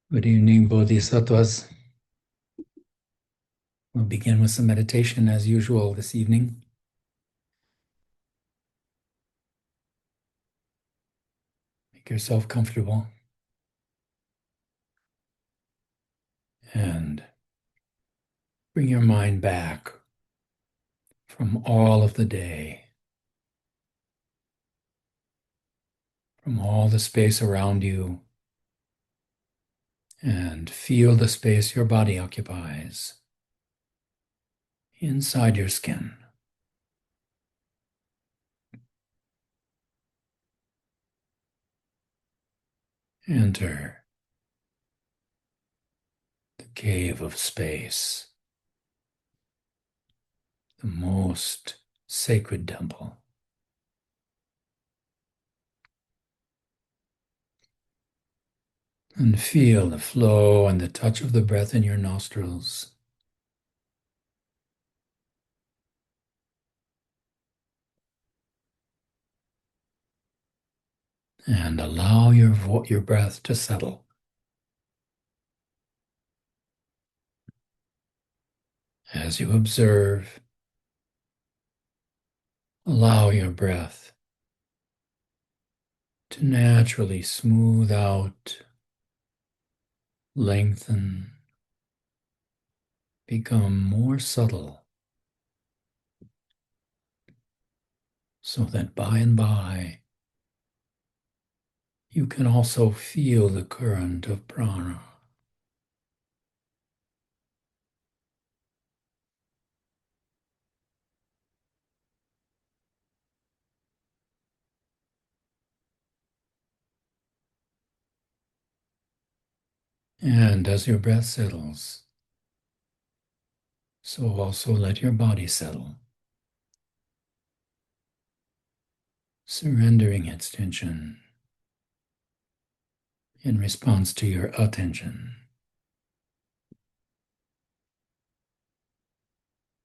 Good evening, Bodhisattvas. We'll begin with some meditation as usual this evening. Make yourself comfortable and bring your mind back from all of the day, from all the space around you, and feel the space your body occupies inside your skin. Enter the cave of space, the most sacred temple. And feel the flow and the touch of the breath in your nostrils. And allow your breath to settle. As you observe, allow your breath to naturally smooth out, lengthen, become more subtle, so that by and by you can also feel the current of prana. And as your breath settles, so also let your body settle, surrendering its tension in response to your attention.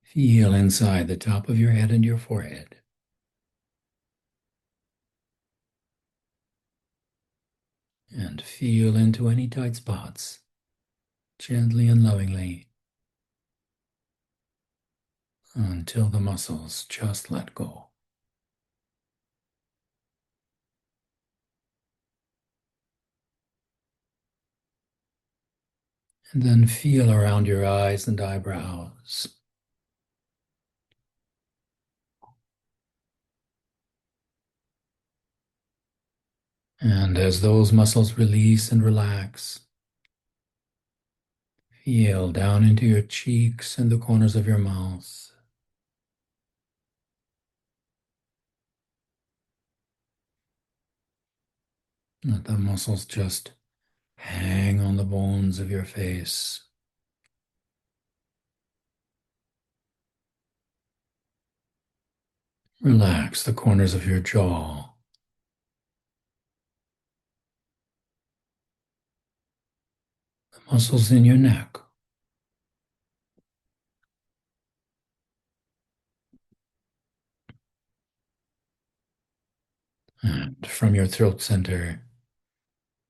Feel inside the top of your head and your forehead. And feel into any tight spots, gently and lovingly, until the muscles just let go. And then feel around your eyes and eyebrows. And as those muscles release and relax, feel down into your cheeks and the corners of your mouth. Let the muscles just hang on the bones of your face. Relax the corners of your jaw. The muscles in your neck. And from your throat center,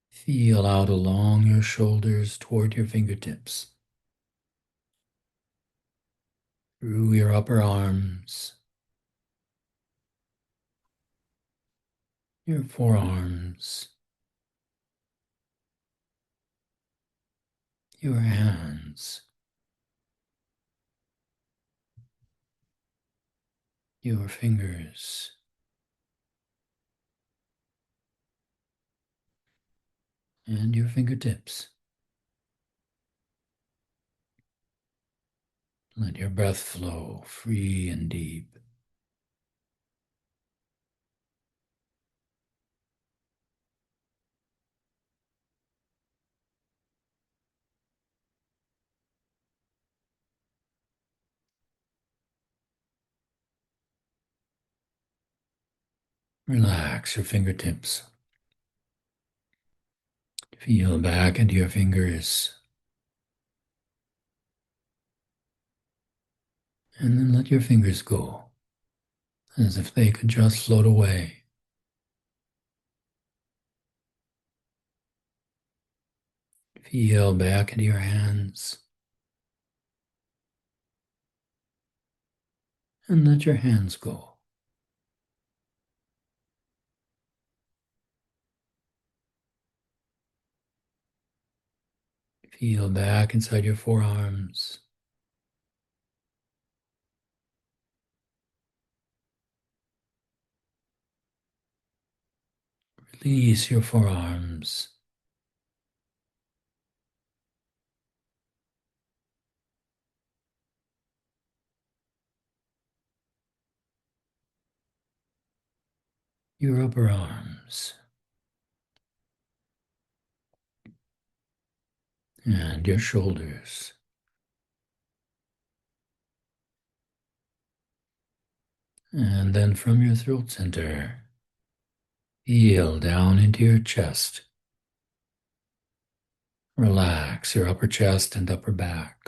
feel out along your shoulders toward your fingertips, through your upper arms, your forearms, your hands, your fingers, and your fingertips. Let your breath flow free and deep. Relax your fingertips. Feel back into your fingers. And then let your fingers go, as if they could just float away. Feel back into your hands and let your hands go. Feel back inside your forearms. Release your forearms. Your upper arms. And your shoulders. And then from your throat center, feel down into your chest. Relax your upper chest and upper back.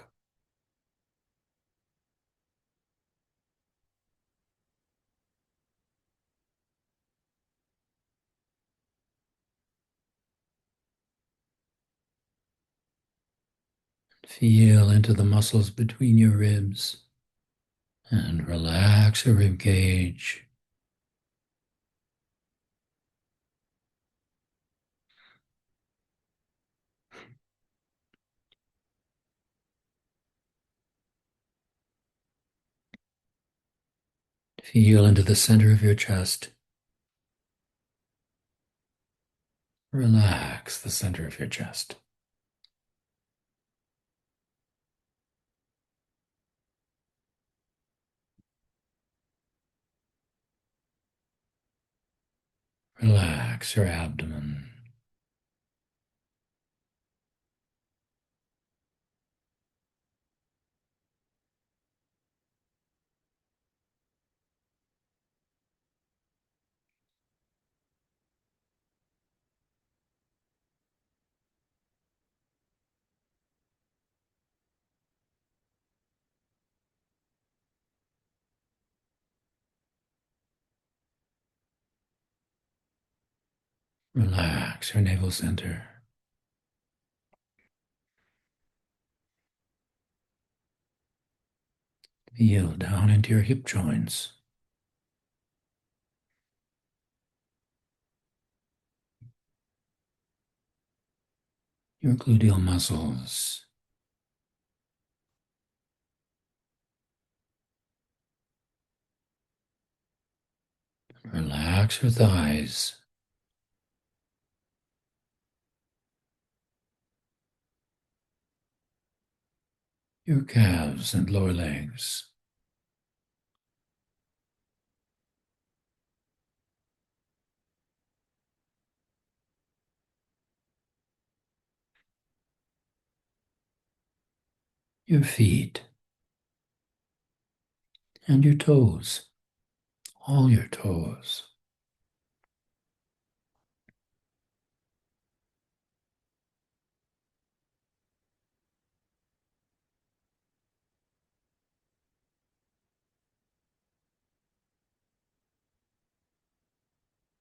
Feel into the muscles between your ribs and relax your rib cage. Feel into the center of your chest. Relax the center of your chest. Relax your abdomen. Relax your navel center. Feel down into your hip joints. Your gluteal muscles. Relax your thighs. Your calves and lower legs. Your feet. And your toes. All your toes.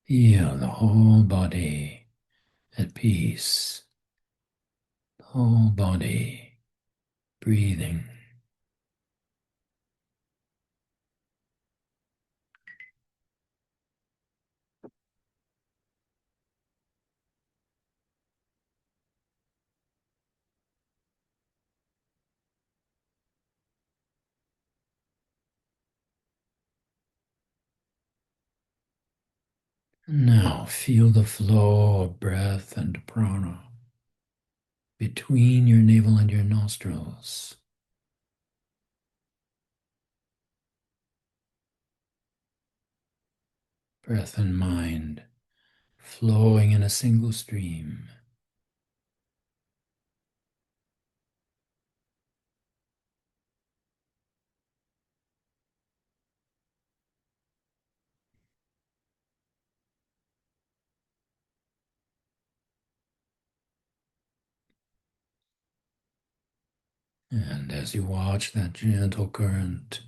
Feel the whole body at peace. The whole body breathing. Now feel the flow of breath and prana between your navel and your nostrils. Breath and mind flowing in a single stream. And as you watch that gentle current,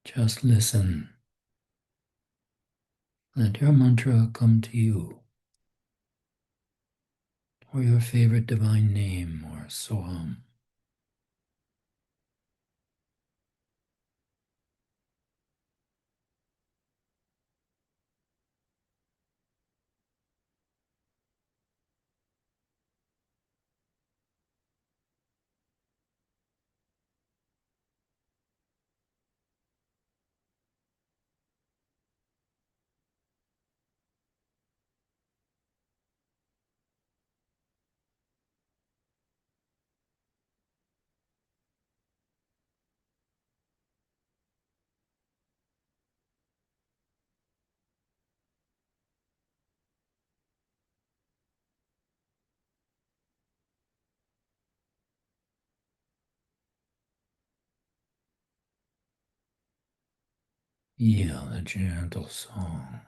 just listen. Let your mantra come to you. or your favorite divine name or soham. Feel the gentle song.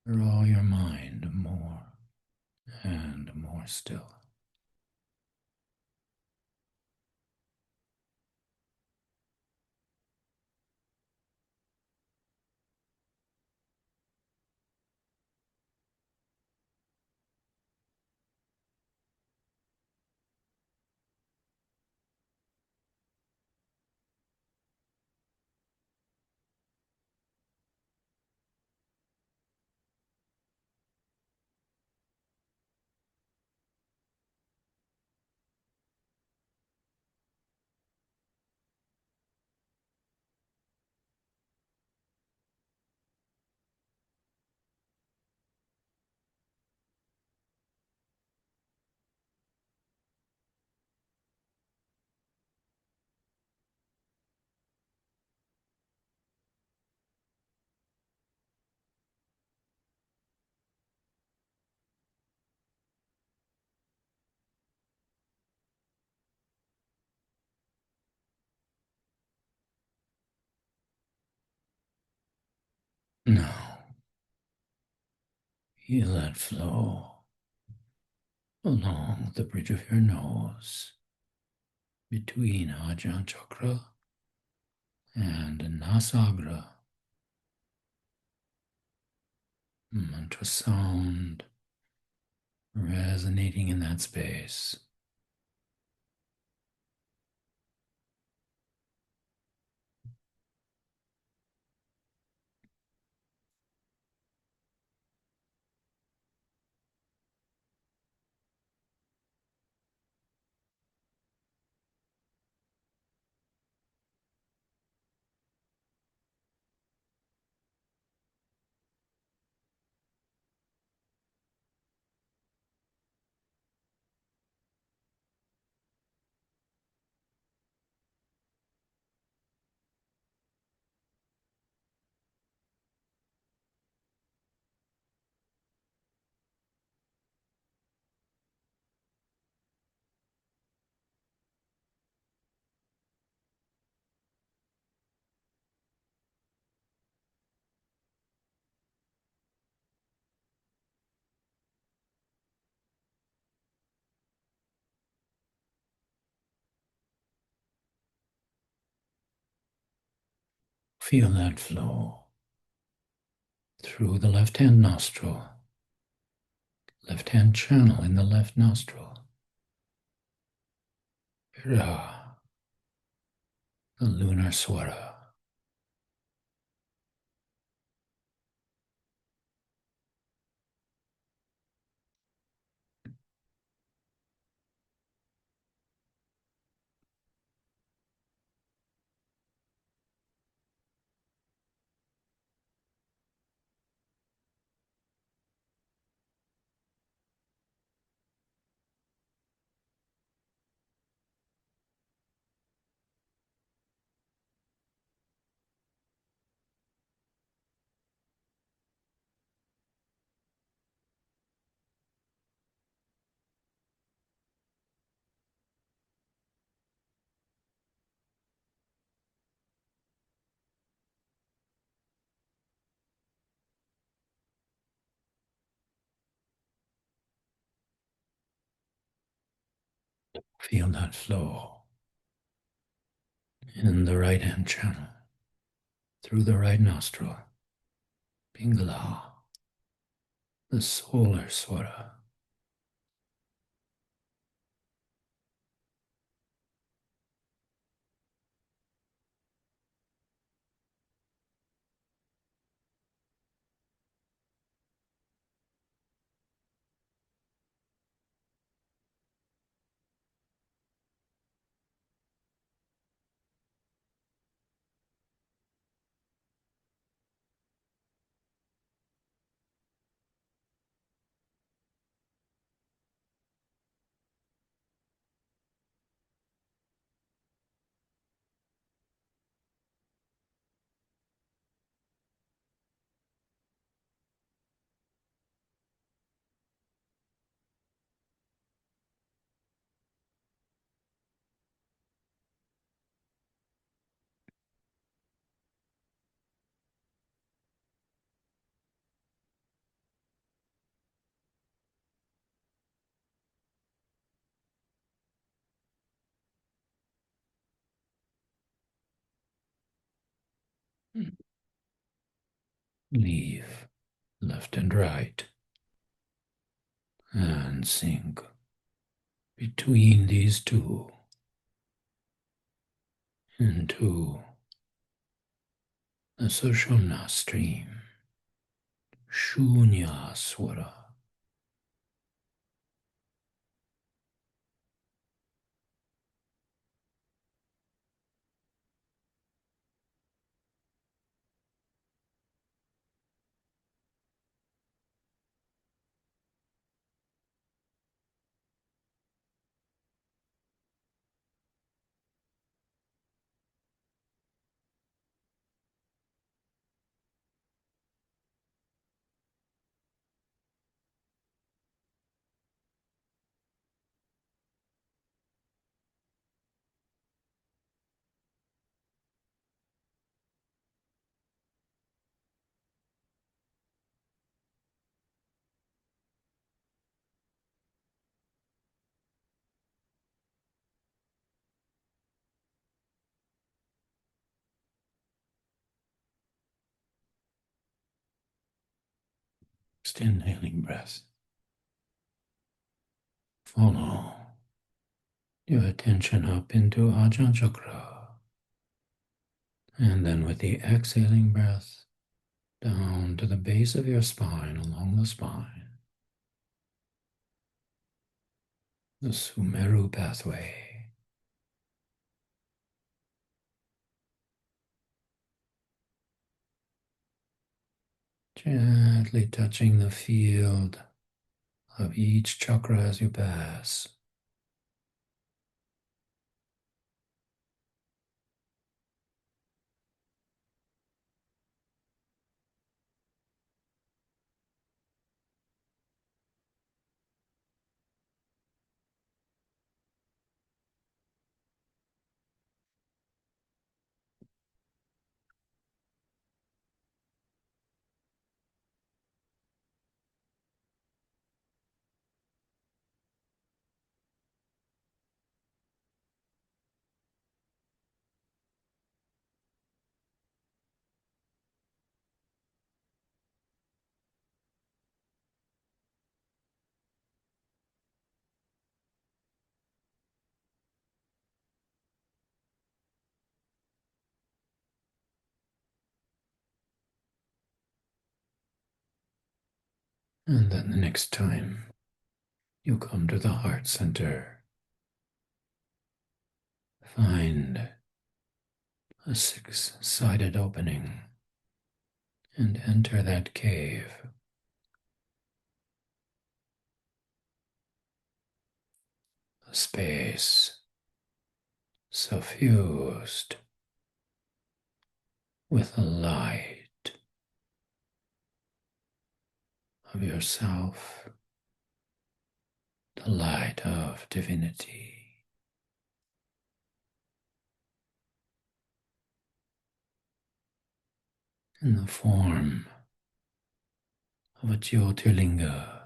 Draw your mind more and more still. Now, feel that flow along the bridge of your nose between Ajna Chakra and Nasagra. Mantra sound resonating in that space. Feel that flow through the left hand nostril, left hand channel in the left nostril. Ra, the lunar swara. Feel that flow in the right hand channel, through the right nostril. Pingala, the solar swara. Leave left and right and sink between these two into the Sushumna stream, Shunya Swara. Next inhaling breath. Follow your attention up into Ajna Chakra. And then with the exhaling breath, down to the base of your spine, along the spine, the Sumeru pathway. Gently touching the field of each chakra as you pass. And then the next time you come to the heart center, find a six-sided opening and enter that cave. A space suffused with the light of yourself, the light of divinity. In the form of a Jyotirlinga,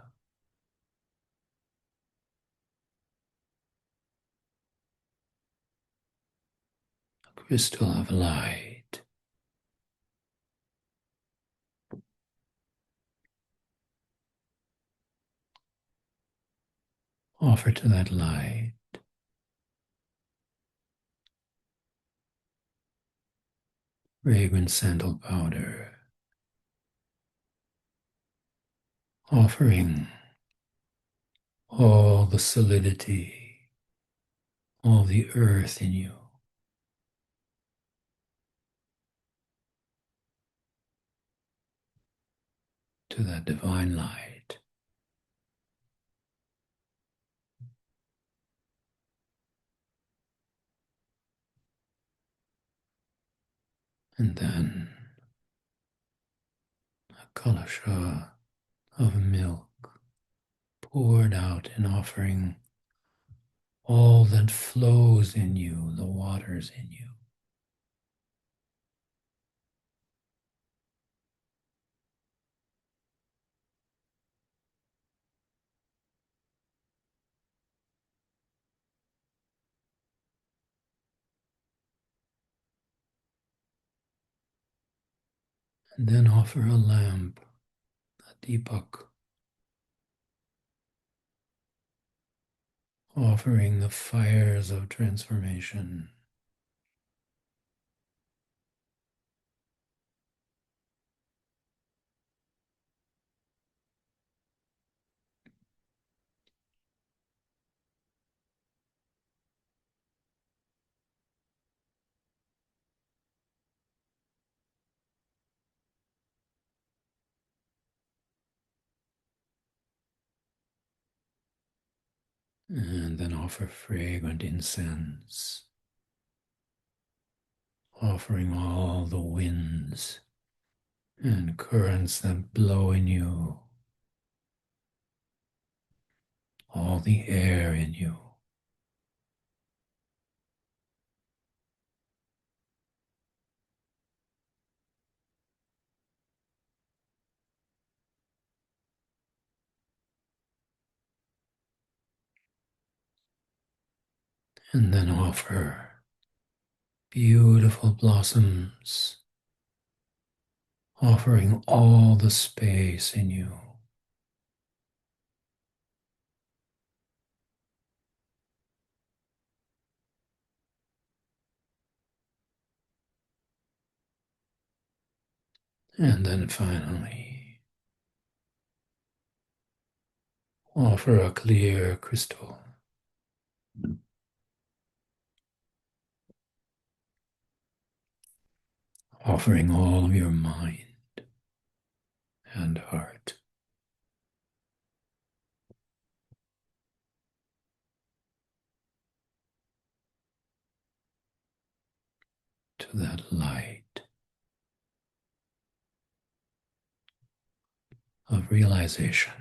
a crystal of light. Offer to that light fragrant sandal powder, offering all the solidity, all the earth in you, to that divine light. And then a kalasha of milk poured out in offering all that flows in you, the waters in you. And then offer a lamp, a deepak, offering the fires of transformation. And then offer fragrant incense, offering all the winds and currents that blow in you, all the air in you. And then offer beautiful blossoms, offering all the space in you. And then finally, offer a clear crystal, offering all of your mind and heart to that light of realization.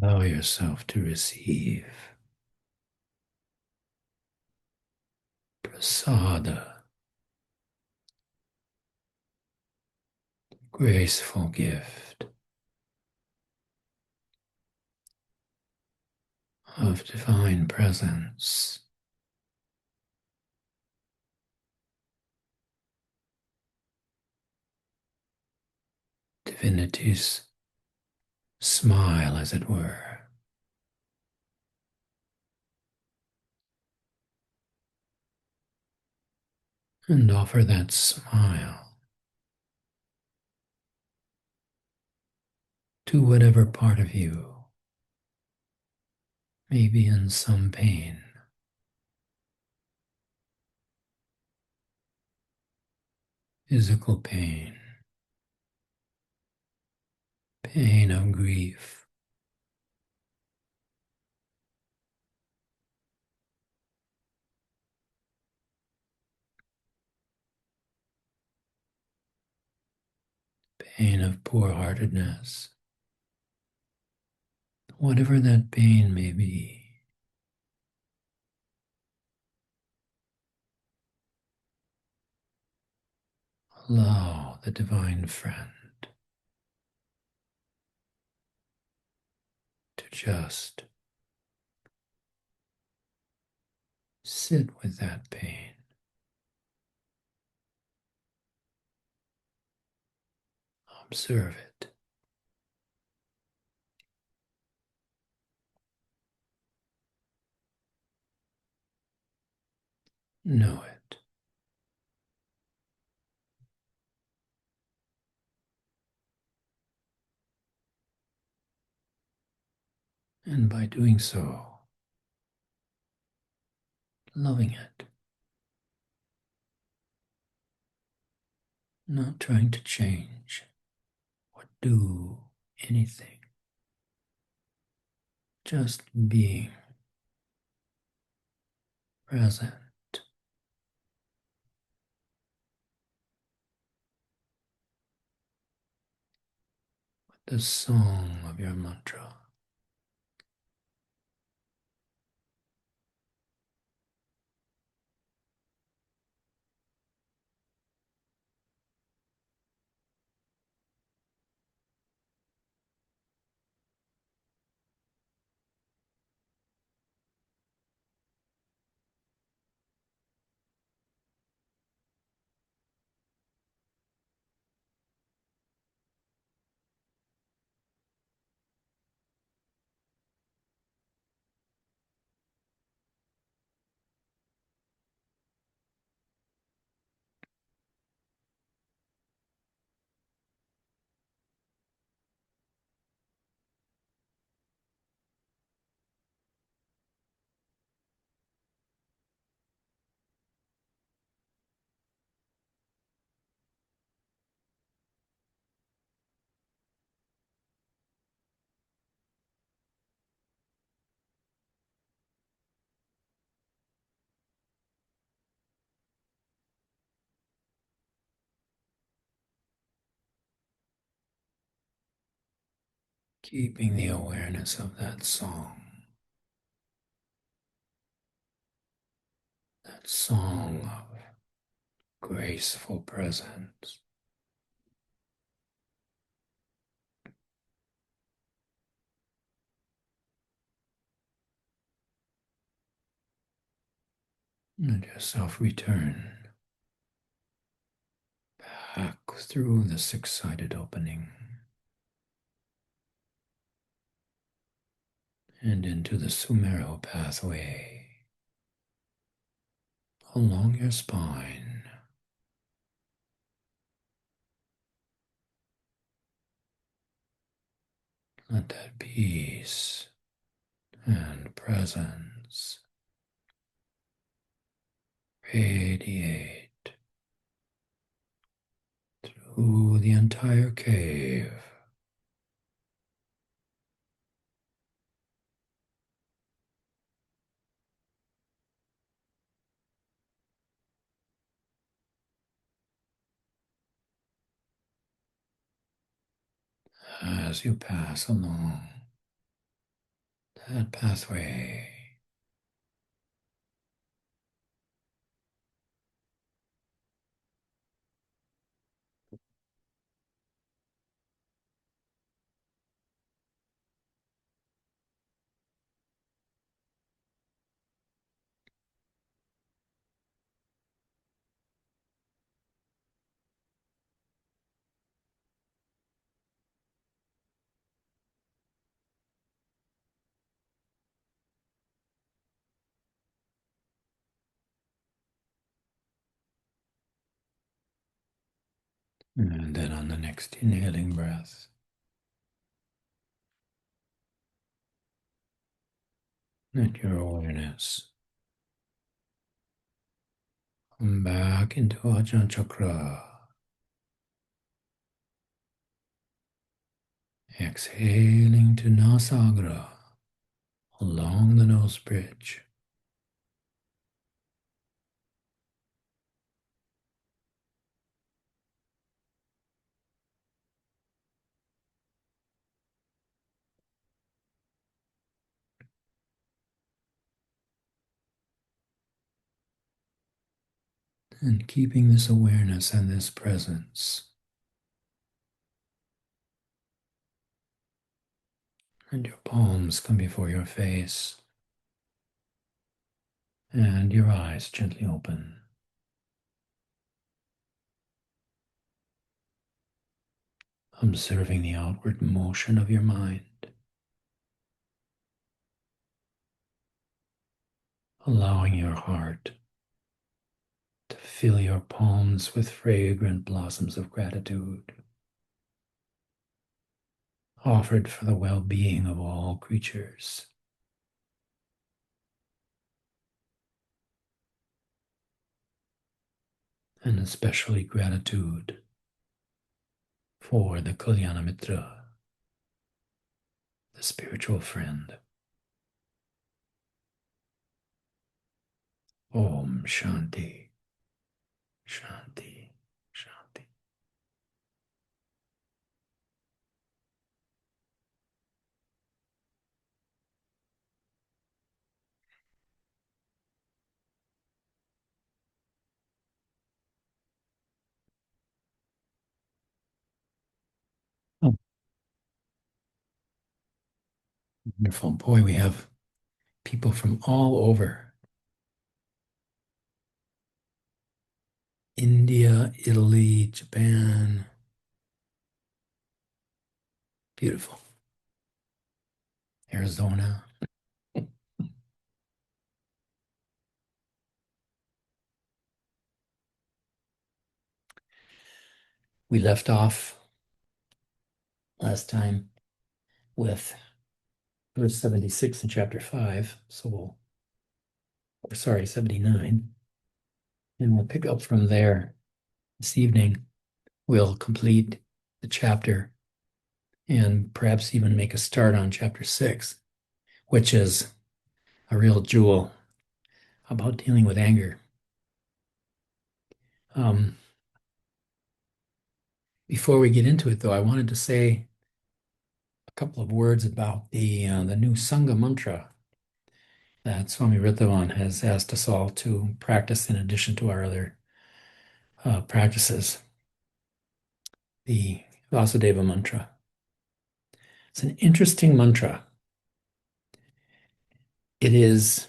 Allow yourself to receive prasada, graceful gift of divine presence, divinity's smile, as it were. And offer that smile to whatever part of you may be in some pain, physical pain, pain of grief, pain of poor-heartedness, whatever that pain may be. Allow the divine friend to just sit with that pain. Observe it. Know it. And by doing so, loving it, not trying to change or do anything, just being present with the song of your mantra. keeping the awareness of that song, that song of graceful presence. Let yourself return back through the six-sided opening and into the Sumero pathway along your spine. Let that peace and presence radiate through the entire cave. As you pass along that pathway, and then on the next inhaling breath, let your awareness come back into Ajna Chakra. Exhaling to Nasagra along the nose bridge. And keeping this awareness and this presence. And your palms come before your face. And your eyes gently open. Observing the outward motion of your mind. Allowing your heart to fill your palms with fragrant blossoms of gratitude, offered for the well-being of all creatures. And especially gratitude for the Kalyana Mitra, the spiritual friend. Om Shanti, Shanti, Shanti. Oh, wonderful. Boy, we have people from all over. India, Italy, Japan. Beautiful. Arizona. We left off last time with verse 76 in chapter 5. So or sorry, 79. And we'll pick up from there this evening. We'll complete the chapter and perhaps even make a start on chapter 6, which is a real jewel about dealing with anger. Before we get into it, though, I wanted to say couple of words about the new Sangha mantra that Swami Veda has asked us all to practice in addition to our other practices, the Vasudeva mantra. It's an interesting mantra. It is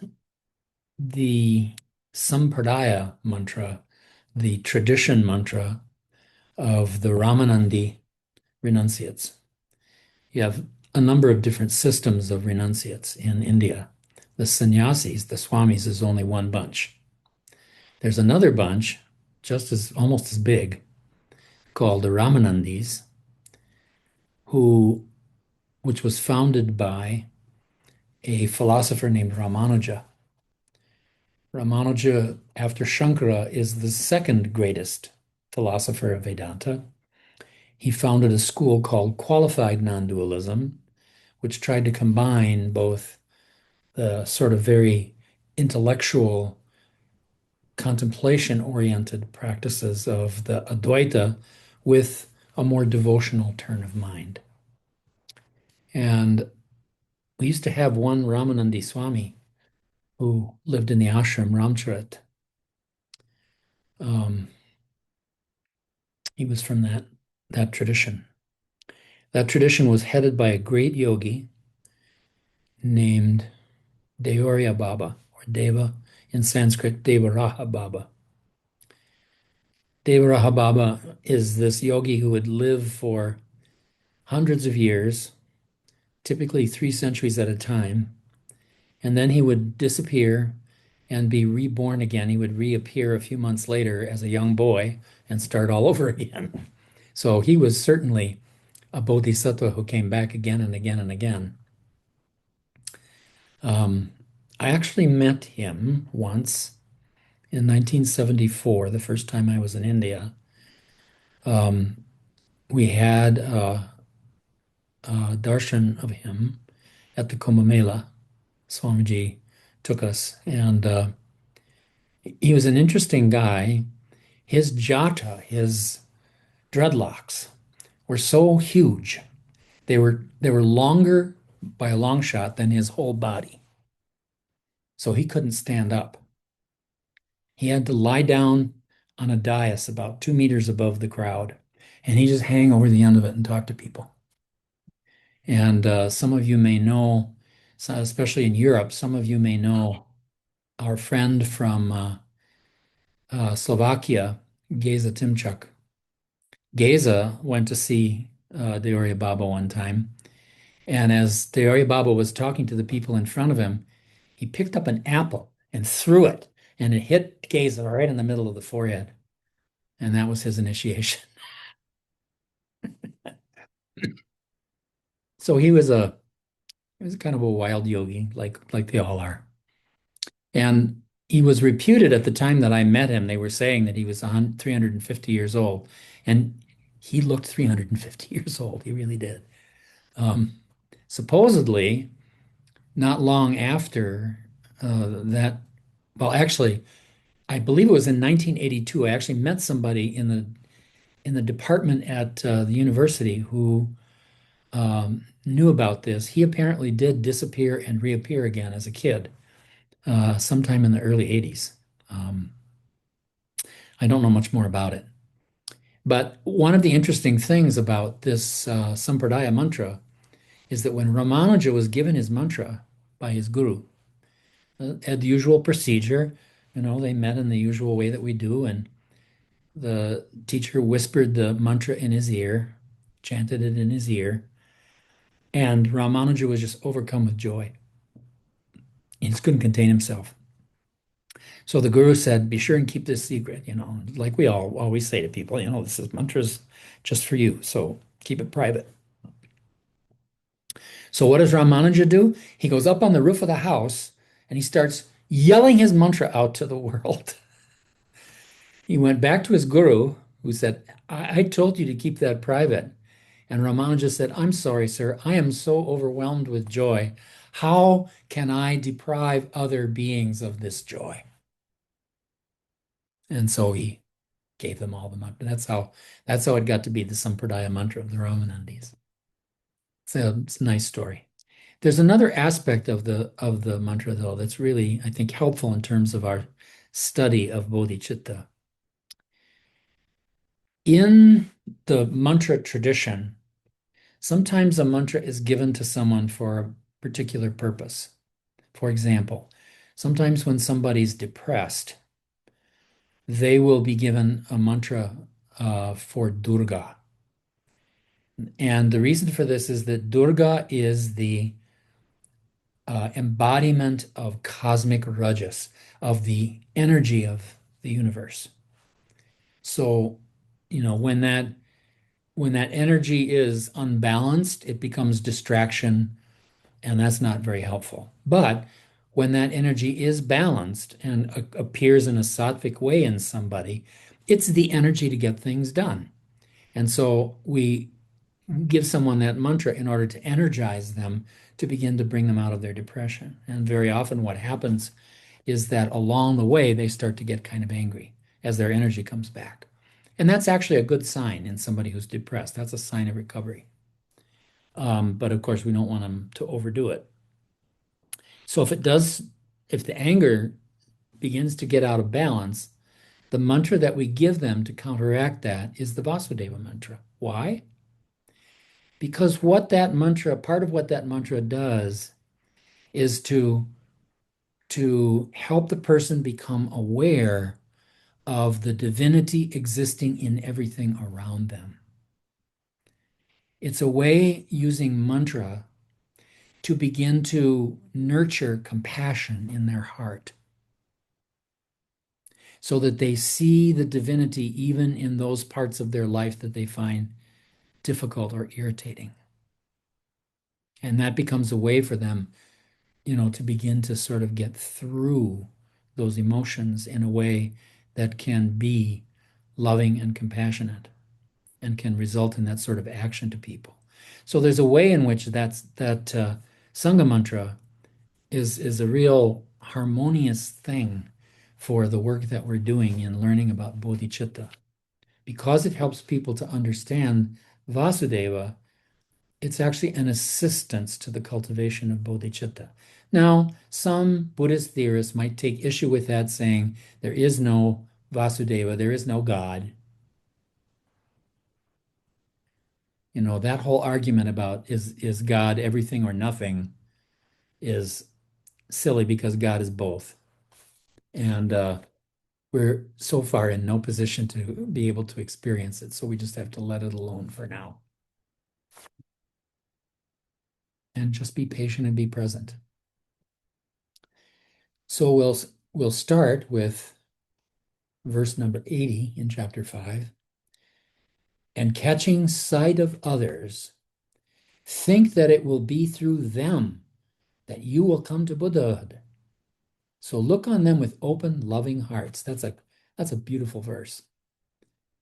the Sampradaya mantra, the tradition mantra of the Ramanandi renunciates. You have a number of different systems of renunciates in India. The sannyasis, the swamis, is only one bunch. There's another bunch, almost as big, called the Ramanandis, which was founded by a philosopher named Ramanuja. Ramanuja, after Shankara, is the second greatest philosopher of Vedanta. He founded a school called Qualified Non-Dualism, which tried to combine both the sort of very intellectual, contemplation-oriented practices of the Advaita with a more devotional turn of mind. And we used to have one Ramanandi Swami who lived in the ashram Ramcharit. Um, he was from that tradition. That tradition was headed by a great yogi named Deoria Baba, or Deva in Sanskrit, Devaraha Baba. Devaraha Baba is this yogi who would live for hundreds of years, typically 3 centuries at a time, and then he would disappear and be reborn again. He would reappear a few months later as a young boy and start all over again. So he was certainly a bodhisattva who came back again and again and again. Um, I actually met him once in 1974, the first time I was in India. We had a darshan of him at the Kumbh Mela. Swamiji took us, and he was an interesting guy. His jata, his dreadlocks, were so huge. They were longer by a long shot than his whole body. So he couldn't stand up. He had to lie down on a dais about 2 meters above the crowd, and he just hang over the end of it and talk to people. And some of you may know, especially in Europe, some of you may know our friend from Slovakia, Geza Timchuk. Geza went to see Deoria Baba one time, and as Deoria Baba was talking to the people in front of him, he picked up an apple and threw it, and it hit Geza right in the middle of the forehead. And that was his initiation. So he was kind of a wild yogi, like they all are. And he was reputed at the time that I met him. They were saying that he was 350 years old, and he looked 350 years old. He really did. Um, Supposedly, not long after that, well, actually, I believe it was in 1982. I actually met somebody in the department at the university who knew about this. He apparently did disappear and reappear again as a kid, sometime in the early 80s. Um, I don't know much more about it. But one of the interesting things about this Sampradaya mantra is that when Ramanuja was given his mantra by his guru, had the usual procedure, they met in the usual way that we do, and the teacher whispered the mantra in his ear, chanted it in his ear, and Ramanuja was just overcome with joy. He just couldn't contain himself. So the guru said, be sure and keep this secret, like we all always say to people, this is mantra's just for you, so keep it private. So what does Ramanuja do? He goes up on the roof of the house and he starts yelling his mantra out to the world. He went back to his guru, who said, I told you to keep that private. And Ramanuja said, I'm sorry, sir. I am so overwhelmed with joy. How can I deprive other beings of this joy? And so he gave them all the mantra. That's how it got to be the Sampradaya mantra of the Ramanandis. It's a nice story. There's another aspect of the mantra though that's really, I think, helpful in terms of our study of bodhicitta. In the mantra tradition, sometimes a mantra is given to someone for a particular purpose. For example, sometimes when somebody's depressed, they will be given a mantra for Durga. And the reason for this is that Durga is the embodiment of cosmic rajas, of the energy of the universe. So, when that energy is unbalanced, it becomes distraction, and that's not very helpful. But when that energy is balanced and appears in a sattvic way in somebody, it's the energy to get things done. And so we give someone that mantra in order to energize them to begin to bring them out of their depression. And very often, what happens is that along the way, they start to get kind of angry as their energy comes back. And that's actually a good sign in somebody who's depressed. That's a sign of recovery. But of course, we don't want them to overdo it. So if the anger begins to get out of balance, the mantra that we give them to counteract that is the Vasudeva mantra. Why? Because part of what that mantra does is to help the person become aware of the divinity existing in everything around them. It's a way using mantra to begin to nurture compassion in their heart so that they see the divinity even in those parts of their life that they find difficult or irritating. And that becomes a way for them, to begin to sort of get through those emotions in a way that can be loving and compassionate and can result in that sort of action to people. So there's a way in which that Sangha mantra is a real harmonious thing for the work that we're doing in learning about bodhicitta. Because it helps people to understand Vasudeva, it's actually an assistance to the cultivation of bodhicitta. Now, some Buddhist theorists might take issue with that, saying there is no Vasudeva, there is no God. That whole argument about is God everything or nothing is silly because God is both. And we're so far in no position to be able to experience it. So we just have to let it alone for now. And just be patient and be present. So we'll start with verse number 80 in chapter 5. And catching sight of others, think that it will be through them that you will come to Buddhahood. So look on them with open, loving hearts. That's a beautiful verse.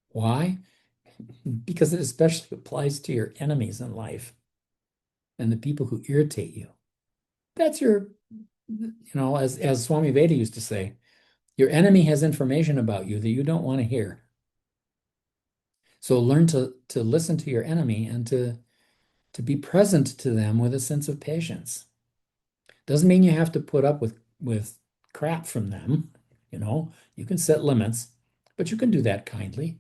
Why? Because it especially applies to your enemies in life and the people who irritate you. That's as Swami Veda used to say, your enemy has information about you that you don't want to hear. So learn to listen to your enemy and to be present to them with a sense of patience. Doesn't mean you have to put up with crap from them. You can set limits, but you can do that kindly.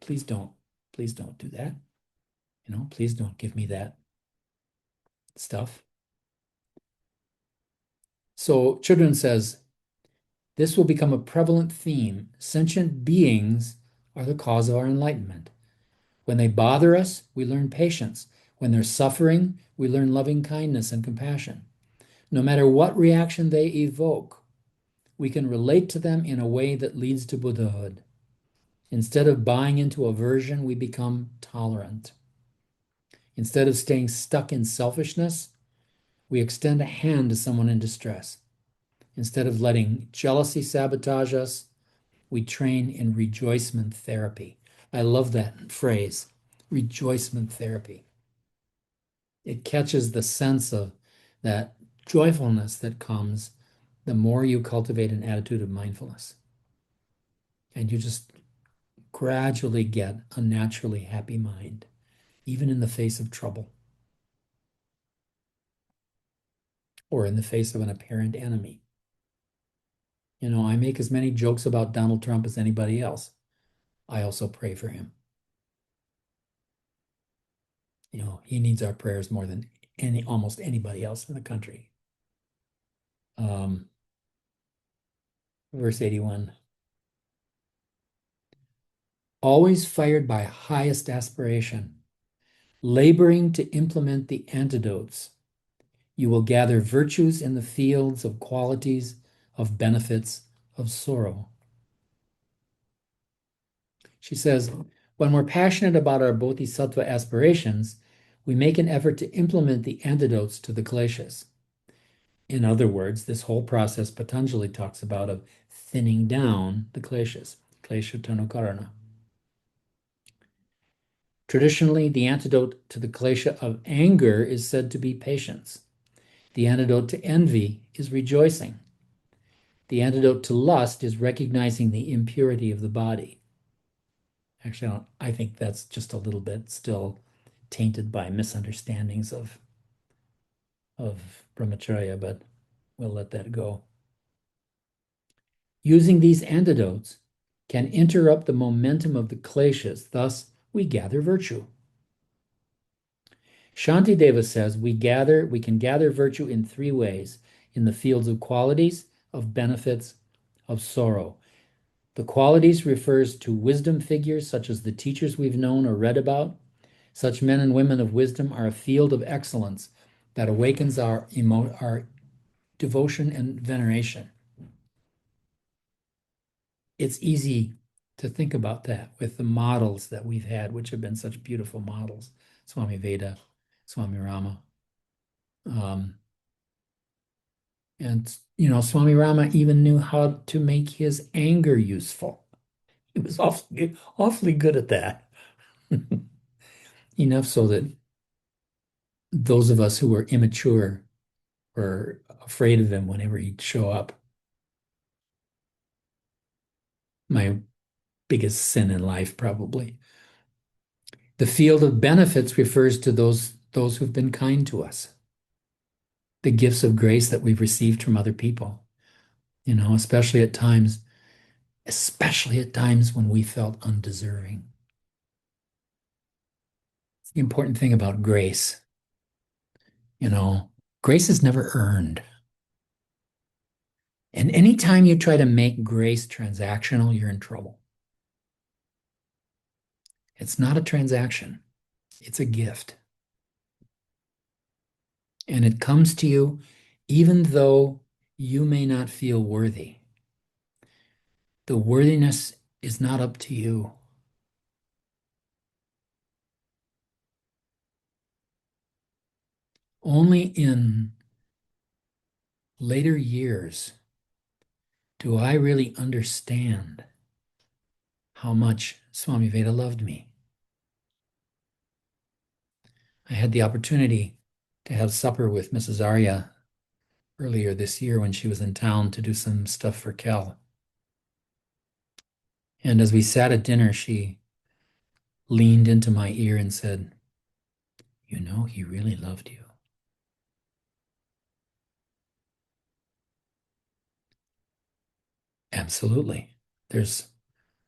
Please don't do that. Please don't give me that stuff. So Children says, this will become a prevalent theme. Sentient beings are the cause of our enlightenment. When they bother us, we learn patience. When they're suffering, we learn loving kindness and compassion. No matter what reaction they evoke, we can relate to them in a way that leads to Buddhahood. Instead of buying into aversion, we become tolerant. Instead of staying stuck in selfishness, we extend a hand to someone in distress. Instead of letting jealousy sabotage us, we train in rejoicement therapy. I love that phrase, rejoicement therapy. It catches the sense of that joyfulness that comes the more you cultivate an attitude of mindfulness. And you just gradually get a naturally happy mind. even in the face of trouble or in the face of an apparent enemy. I make as many jokes about Donald Trump as anybody else. I also pray for him. He needs our prayers more than almost anybody else in the country. Um, verse 81. Always fired by highest aspiration, laboring to implement the antidotes, you will gather virtues in the fields of qualities, of benefits, of sorrow. She says, when we're passionate about our bodhisattva aspirations, we make an effort to implement the antidotes to the kleshas. In other words, this whole process Patanjali talks about of thinning down the kleshas, klesha tanukarana. Traditionally, the antidote to the klesha of anger is said to be patience. The antidote to envy is rejoicing. The antidote to lust is recognizing the impurity of the body. Actually, I think that's just a little bit still tainted by misunderstandings of brahmacharya, but we'll let that go. Using these antidotes can interrupt the momentum of the kleshas, thus we gather virtue. Shantideva says we can gather virtue in three ways: in the fields of qualities, of benefits, of sorrow. The qualities refers to wisdom figures such as the teachers we've known or read about. Such men and women of wisdom are a field of excellence that awakens our devotion and veneration. It's easy to think about that with the models that we've had, which have been such beautiful models. Swami Veda, Swami Rama. And Swami Rama even knew how to make his anger useful. He was awfully good at that. Enough so that those of us who were immature were afraid of him whenever he'd show up. My biggest sin in life, probably. The field of benefits refers to those who've been kind to us, the gifts of grace that we've received from other people, especially at times when we felt undeserving. It's the important thing about grace. Grace is never earned. And anytime you try to make grace transactional, you're in trouble. It's not a transaction, it's a gift. And it comes to you even though you may not feel worthy. The worthiness is not up to you. Only in later years do I really understand how much Swami Veda loved me. I had the opportunity to have supper with Mrs. Arya earlier this year when she was in town to do some stuff for Kel. And as we sat at dinner, she leaned into my ear and said, he really loved you. Absolutely.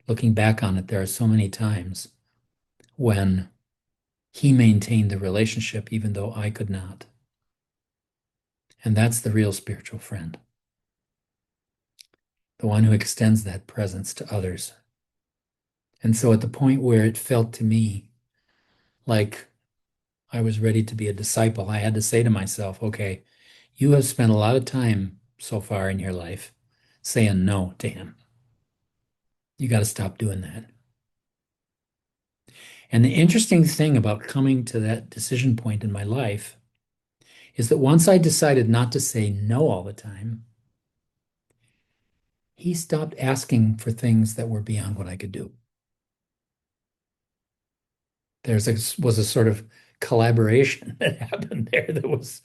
Looking back on it, there are so many times when he maintained the relationship even though I could not. And that's the real spiritual friend, the one who extends that presence to others. And so at the point where it felt to me like I was ready to be a disciple, I had to say to myself, okay, you have spent a lot of time so far in your life saying no to him. You got to stop doing that. And the interesting thing about coming to that decision point in my life is that once I decided not to say no all the time, he stopped asking for things that were beyond what I could do. Was a sort of collaboration that happened there that was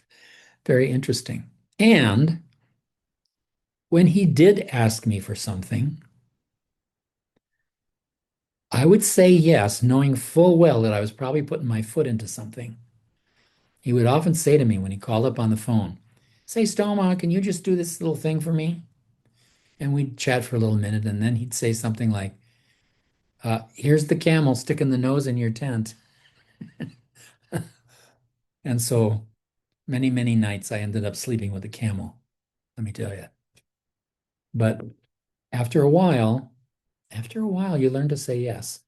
very interesting. And when he did ask me for something, I would say yes, knowing full well that I was probably putting my foot into something. He would often say to me when he called up on the phone, say, Stoma, can you just do this little thing for me? And we'd chat for a little minute, and then he'd say something like, here's the camel sticking the nose in your tent. And so many, many nights I ended up sleeping with a camel, let me tell you. But after a while, you learn to say yes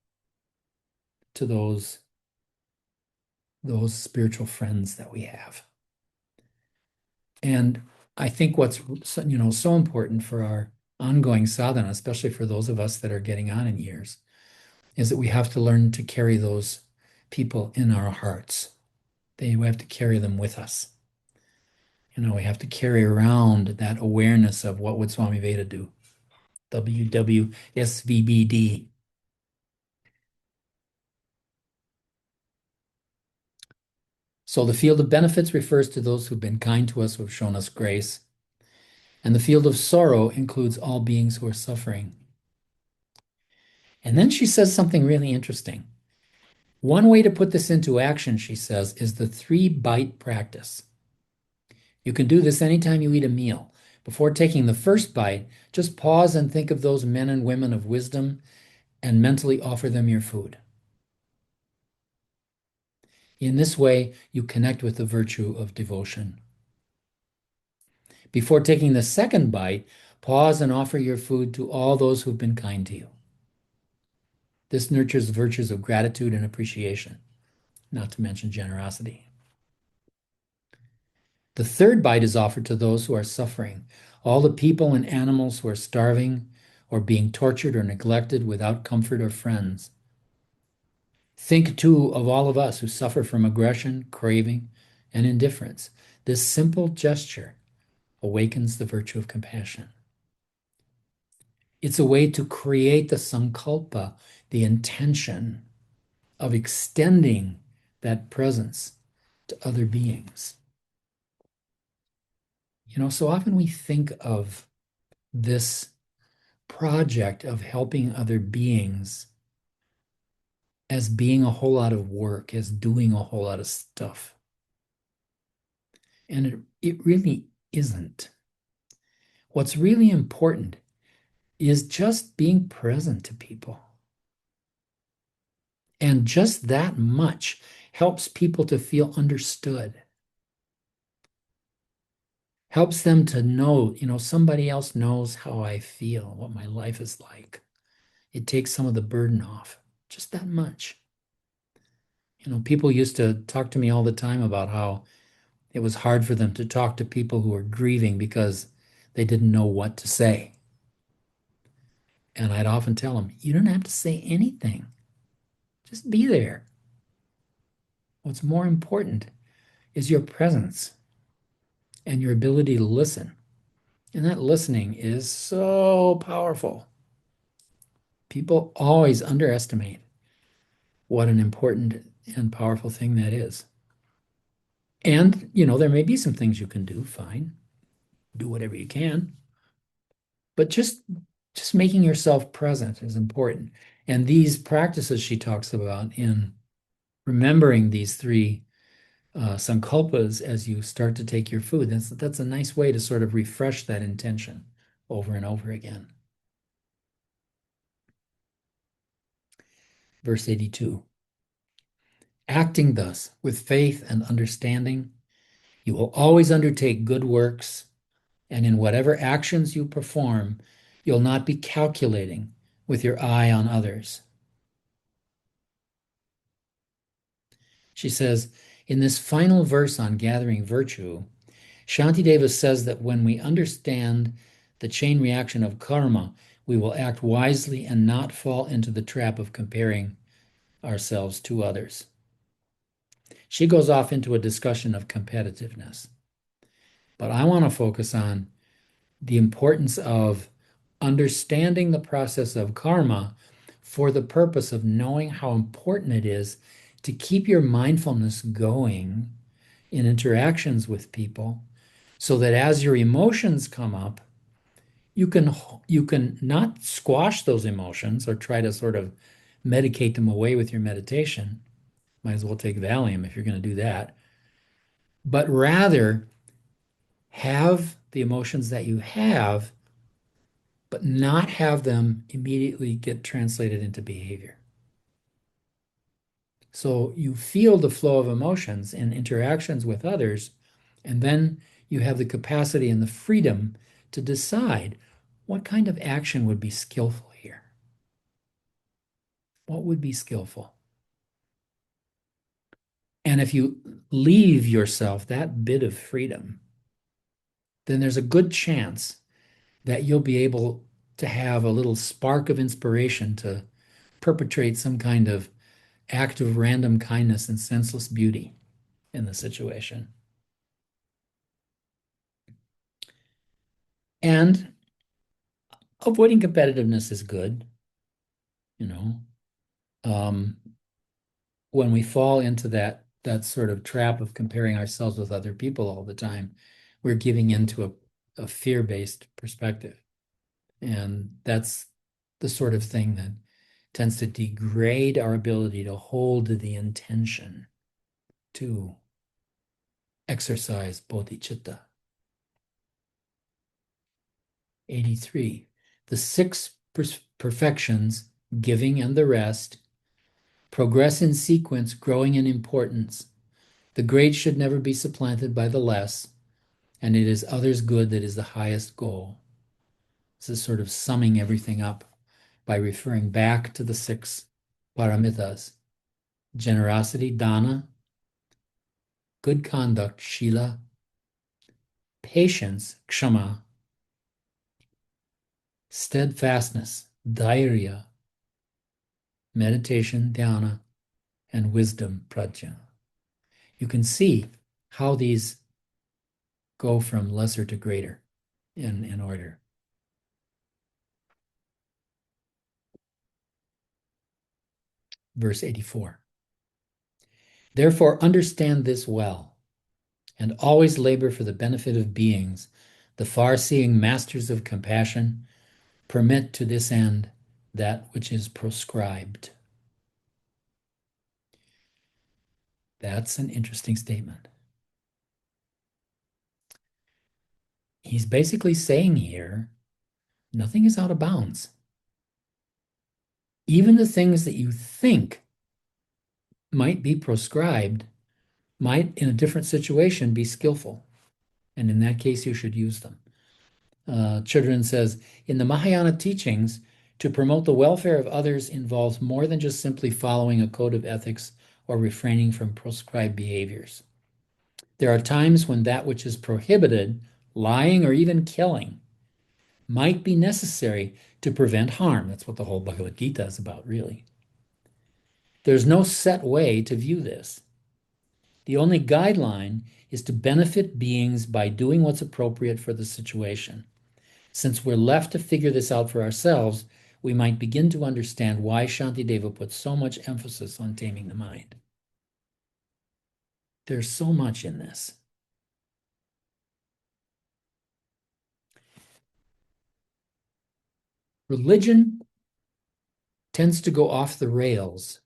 to those spiritual friends that we have. And I think what's so important for our ongoing sadhana, especially for those of us that are getting on in years, is that we have to learn to carry those people in our hearts. We have to carry them with us. We have to carry around that awareness of what would Swami Veda do? WWSVBD. So the field of benefits refers to those who've been kind to us, who have shown us grace. And the field of sorrow includes all beings who are suffering. And then she says something really interesting. One way to put this into action, she says, is the 3-bite practice. You can do this anytime you eat a meal. Before taking the first bite, just pause and think of those men and women of wisdom and mentally offer them your food. In this way, you connect with the virtue of devotion. Before taking the second bite, pause and offer your food to all those who've been kind to you. This nurtures the virtues of gratitude and appreciation, not to mention generosity. The third bite is offered to those who are suffering, all the people and animals who are starving or being tortured or neglected without comfort or friends. Think too of all of us who suffer from aggression, craving, and indifference. This simple gesture awakens the virtue of compassion. It's a way to create the sankalpa, the intention of extending that presence to other beings. So often we think of this project of helping other beings as being a whole lot of work, as doing a whole lot of stuff. And it really isn't. What's really important is just being present to people. And just that much helps people to feel understood. Helps them to know, somebody else knows how I feel, what my life is like. It takes some of the burden off, just that much. People used to talk to me all the time about how it was hard for them to talk to people who were grieving because they didn't know what to say. And I'd often tell them, you don't have to say anything. Just be there. What's more important is your presence and your ability to listen. And that listening is so powerful. People always underestimate what an important and powerful thing that is. And, there may be some things you can do, fine. Do whatever you can. But just making yourself present is important. And these practices she talks about in remembering these 3 sankalpas as you start to take your food, that's a nice way to sort of refresh that intention over and over again. Verse 82. Acting thus with faith and understanding, you will always undertake good works, and in whatever actions you perform, you'll not be calculating with your eye on others. She says, in this final verse on gathering virtue, Shantideva says that when we understand the chain reaction of karma, we will act wisely and not fall into the trap of comparing ourselves to others. She goes off into a discussion of competitiveness. But I want to focus on the importance of understanding the process of karma for the purpose of knowing how important it is to keep your mindfulness going in interactions with people so that as your emotions come up, you can not squash those emotions or try to sort of medicate them away with your meditation. Might as well take Valium if you're going to do that. But rather have the emotions that you have, but not have them immediately get translated into behavior. So you feel the flow of emotions in interactions with others, and then you have the capacity and the freedom to decide what kind of action would be skillful here. What would be skillful? And if you leave yourself that bit of freedom, then there's a good chance that you'll be able to have a little spark of inspiration to perpetrate some kind of act of random kindness and senseless beauty in the situation. And avoiding competitiveness is good, you know. Um, when we fall into that sort of trap of comparing ourselves with other people all the time, we're giving into a fear-based perspective. And that's the sort of thing that tends to degrade our ability to hold the intention to exercise bodhicitta. 83. The six perfections, giving and the rest, progress in sequence, growing in importance. The great should never be supplanted by the less, and it is others' good that is the highest goal. This is sort of summing everything up by referring back to the six paramitas: generosity, dana; good conduct, shila; patience, kshama; steadfastness, dhairya; meditation, dhyana; and wisdom, prajna. You can see how these go from lesser to greater in order. Verse 84. Therefore, understand this well, and always labor for the benefit of beings, the far-seeing masters of compassion. Permit to this end that which is proscribed. That's an interesting statement. He's basically saying here, nothing is out of bounds. Even the things that you think might be proscribed might, in a different situation, be skillful. And in that case, you should use them. Children says, in the Mahayana teachings, to promote the welfare of others involves more than just simply following a code of ethics or refraining from prescribed behaviors. There are times when that which is prohibited, lying or even killing, might be necessary to prevent harm. That's what the whole Bhagavad Gita is about, really. There's no set way to view this. The only guideline is to benefit beings by doing what's appropriate for the situation. Since we're left to figure this out for ourselves, we might begin to understand why Shantideva puts so much emphasis on taming the mind. There's so much in this. Religion tends to go off the rails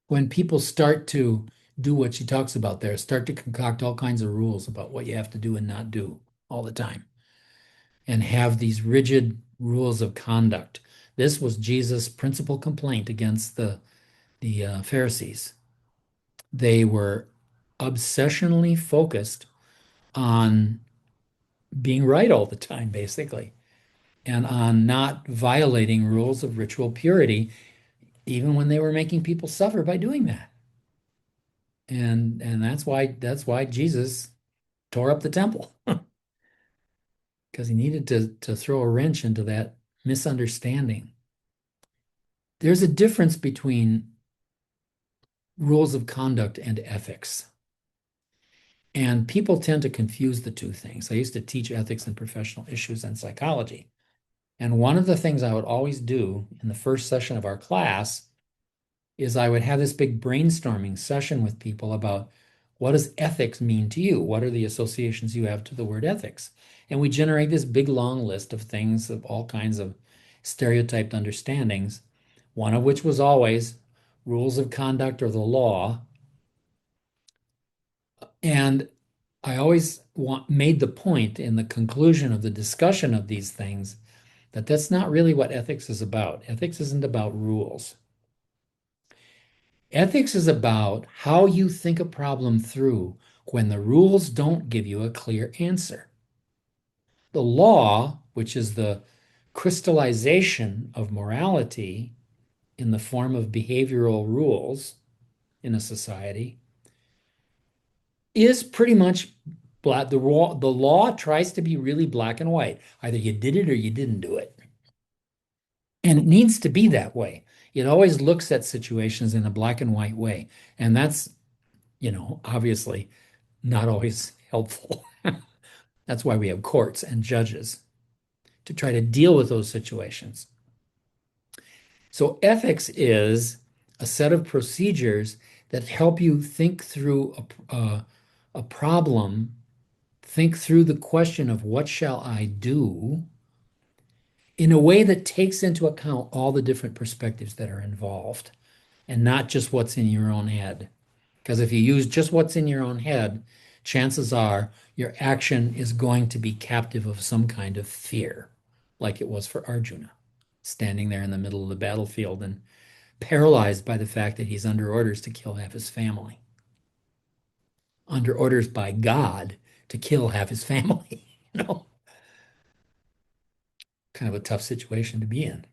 when people start to do what she talks about there, start to concoct all kinds of rules about what you have to do and not do all the time, and have these rigid rules of conduct. This was Jesus' principal complaint against the Pharisees. They were obsessionally focused on being right all the time, basically, and on not violating rules of ritual purity, even when they were making people suffer by doing that. And that's why Jesus tore up the temple, because he needed to throw a wrench into that misunderstanding. There's a difference between rules of conduct and ethics. And people tend to confuse the two things. I used to teach ethics and professional issues and psychology. And one of the things I would always do in the first session of our class is I would have this big brainstorming session with people about, what does ethics mean to you? What are the associations you have to the word ethics? And we generate this big long list of things, of all kinds of stereotyped understandings. one of which was always rules of conduct or the law. And I always made the point in the conclusion of the discussion of these things that that's not really what ethics is about. Ethics isn't about rules. Ethics is about how you think a problem through when the rules don't give you a clear answer. The law, which is the crystallization of morality in the form of behavioral rules in a society, is pretty much black. The law tries to be really black and white. Either you did it or you didn't do it. And it needs to be that way. It always looks at situations in a black and white way. And that's, obviously not always helpful. That's why we have courts and judges to try to deal with those situations. So ethics is a set of procedures that help you think through a problem, think through the question of what shall I do in a way that takes into account all the different perspectives that are involved and not just what's in your own head. Because if you use just what's in your own head, chances are your action is going to be captive of some kind of fear, like it was for Arjuna, standing there in the middle of the battlefield and paralyzed by the fact that he's under orders to kill half his family, under orders by God to kill half his family. Kind of a tough situation to be in.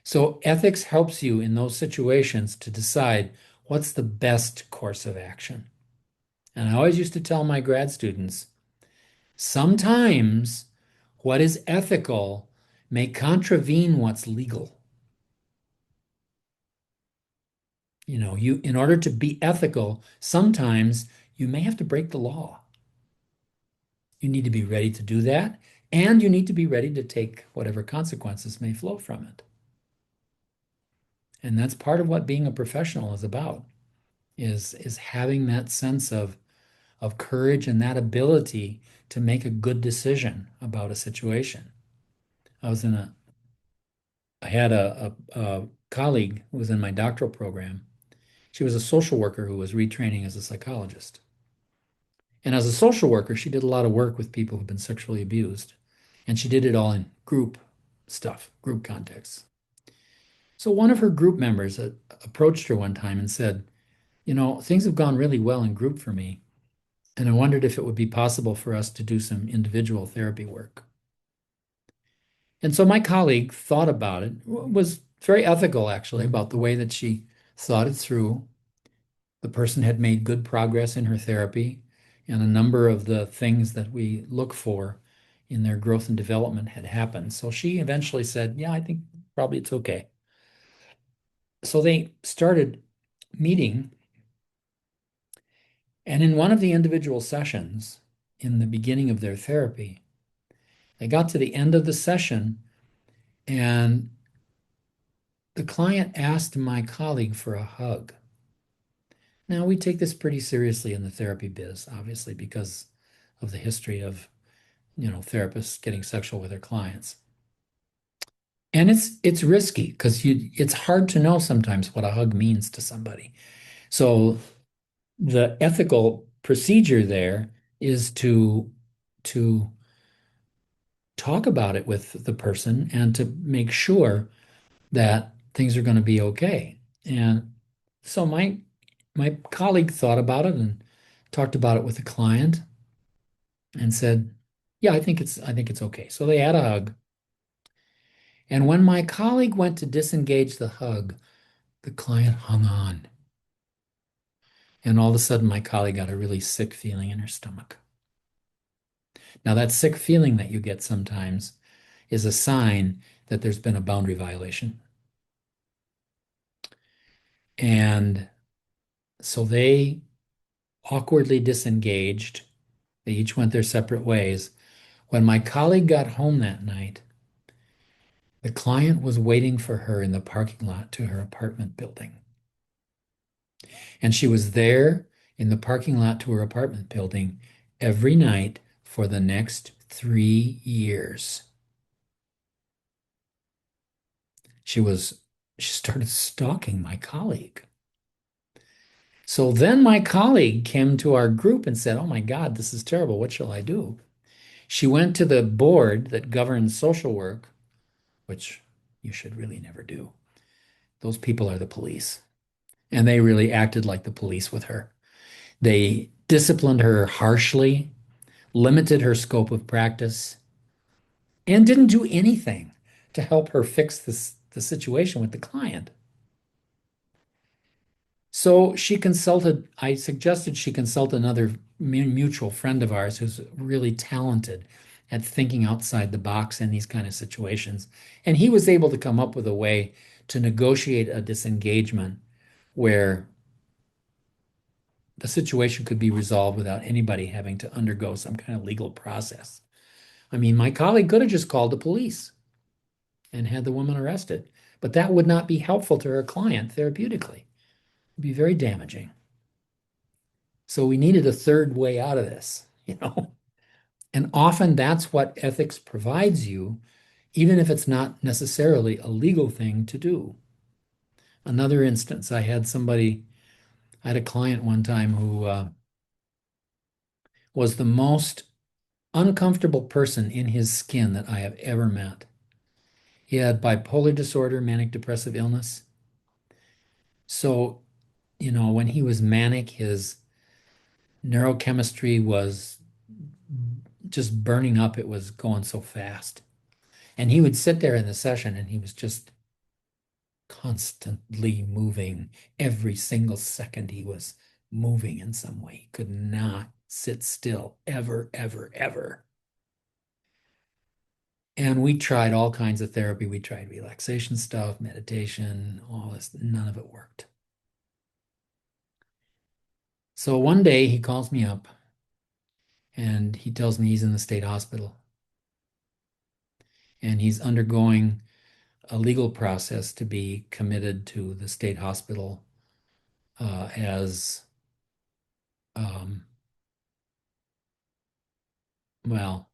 So ethics helps you in those situations to decide what's the best course of action. And I always used to tell my grad students, sometimes what is ethical may contravene what's legal. In order to be ethical, sometimes you may have to break the law. You need to be ready to do that, and you need to be ready to take whatever consequences may flow from it. And that's part of what being a professional is about, is having that sense of courage and that ability to make a good decision about a situation. I was in a, I had a colleague who was in my doctoral program. She was a social worker who was retraining as a psychologist. And as a social worker, she did a lot of work with people who've been sexually abused. And she did it all in group stuff, group contexts. So one of her group members approached her one time and said, things have gone really well in group for me. And I wondered if it would be possible for us to do some individual therapy work. And so my colleague thought about it, was very ethical actually about the way that she thought it through. The person had made good progress in her therapy, and a number of the things that we look for in their growth and development had happened. So she eventually said, yeah, I think probably it's okay. So they started meeting. And in one of the individual sessions, in the beginning of their therapy, they got to the end of the session, and the client asked my colleague for a hug. Now, we take this pretty seriously in the therapy biz, obviously, because of the history of, therapists getting sexual with their clients. And it's risky because it's hard to know sometimes what a hug means to somebody. So the ethical procedure there is to talk about it with the person and to make sure that things are going to be okay. And so my colleague thought about it and talked about it with the client and said, "Yeah, I think it's okay." So they had a hug. And when my colleague went to disengage the hug, the client hung on. And all of a sudden, my colleague got a really sick feeling in her stomach. Now, that sick feeling that you get sometimes is a sign that there's been a boundary violation. And so they awkwardly disengaged. They each went their separate ways. When my colleague got home that night, the client was waiting for her in the parking lot to her apartment building. And she was there in the parking lot to her apartment building every night for the next 3 years. She was she started stalking my colleague. So then my colleague came to our group and said, "Oh my God, this is terrible. What shall I do?" She went to the board that governs social work, which you should really never do. Those people are the police. And they really acted like the police with her. They disciplined her harshly, limited her scope of practice, and didn't do anything to help her fix the situation with the client. So I suggested she consult another mutual friend of ours who's really talented at thinking outside the box in these kind of situations. And he was able to come up with a way to negotiate a disengagement where the situation could be resolved without anybody having to undergo some kind of legal process. I mean, my colleague could have just called the police and had the woman arrested, but that would not be helpful to her client therapeutically. It'd be very damaging. So we needed a third way out of this. And often that's what ethics provides you, even if it's not necessarily a legal thing to do. Another instance, I had a client one time who was the most uncomfortable person in his skin that I have ever met. He had bipolar disorder, manic depressive illness. So, when he was manic, his neurochemistry was just burning up. It was going so fast. And he would sit there in the session and he was just constantly moving. Every single second he was moving in some way. He could not sit still ever, ever, ever. And we tried all kinds of therapy. We tried relaxation stuff, meditation, all this. None of it worked. So one day he calls me up and he tells me he's in the state hospital and he's undergoing a legal process to be committed to the state hospital as, um, well,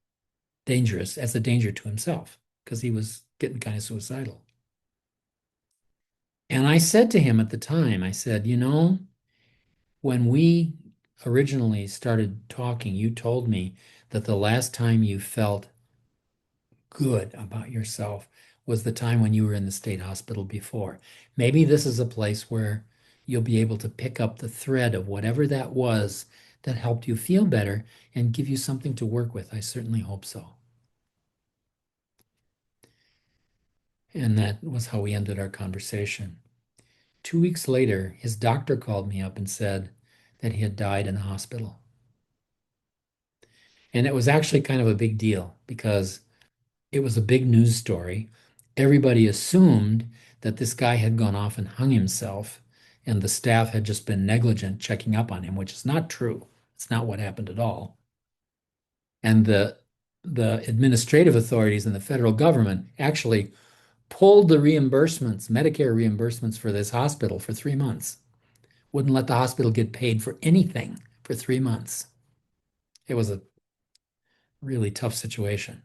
dangerous, as a danger to himself because he was getting kind of suicidal. And I said to him at the time, I said, when we originally started talking, you told me that the last time you felt good about yourself was the time when you were in the state hospital before. Maybe this is a place where you'll be able to pick up the thread of whatever that was that helped you feel better and give you something to work with. I certainly hope so. And that was how we ended our conversation. 2 weeks later, his doctor called me up and said that he had died in the hospital. And it was actually kind of a big deal because it was a big news story. Everybody assumed that this guy had gone off and hung himself, and the staff had just been negligent checking up on him, which is not true. It's not what happened at all. And the administrative authorities and the federal government actually pulled the reimbursements, Medicare reimbursements for this hospital for 3 months. Wouldn't let the hospital get paid for anything for 3 months. It was a really tough situation.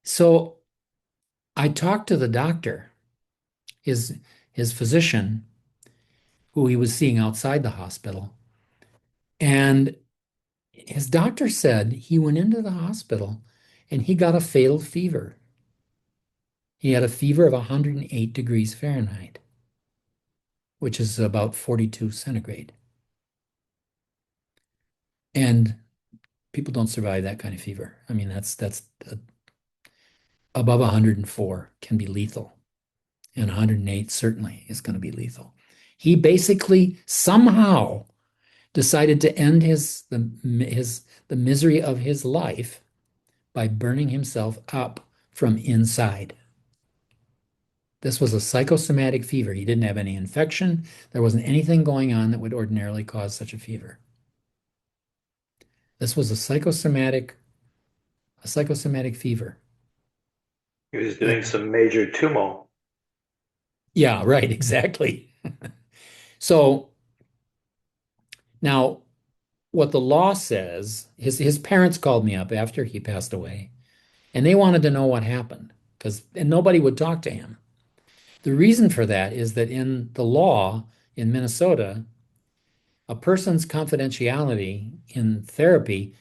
So I talked to the doctor, his his physician, who he was seeing outside the hospital, and his doctor said he went into the hospital and he got a fatal fever. He had a fever of 108 degrees Fahrenheit, which is about 42 centigrade. And people don't survive that kind of fever. I mean, that's above 104 can be lethal, and 108 certainly is going to be lethal. He basically somehow decided to end the misery of his life by burning himself up from inside. This was a psychosomatic fever. He didn't have any infection. There wasn't anything going on that would ordinarily cause such a fever. This was a psychosomatic fever. He was doing And some major tumo. yeah, right, exactly. So now what the law says, his parents called me up after he passed away, and they wanted to know what happened. and nobody would talk to him. The reason for that is that in the law in Minnesota, a person's confidentiality in therapy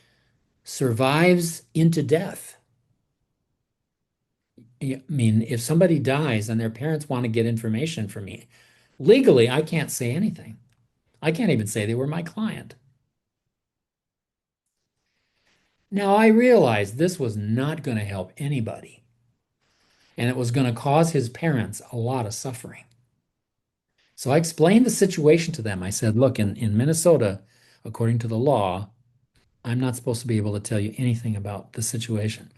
survives into death. I mean, if somebody dies and their parents want to get information from me, legally, I can't say anything. I can't even say they were my client. Now, I realized this was not going to help anybody, and it was going to cause his parents a lot of suffering. So I explained the situation to them. I said, look, in Minnesota, according to the law, I'm not supposed to be able to tell you anything about the situation.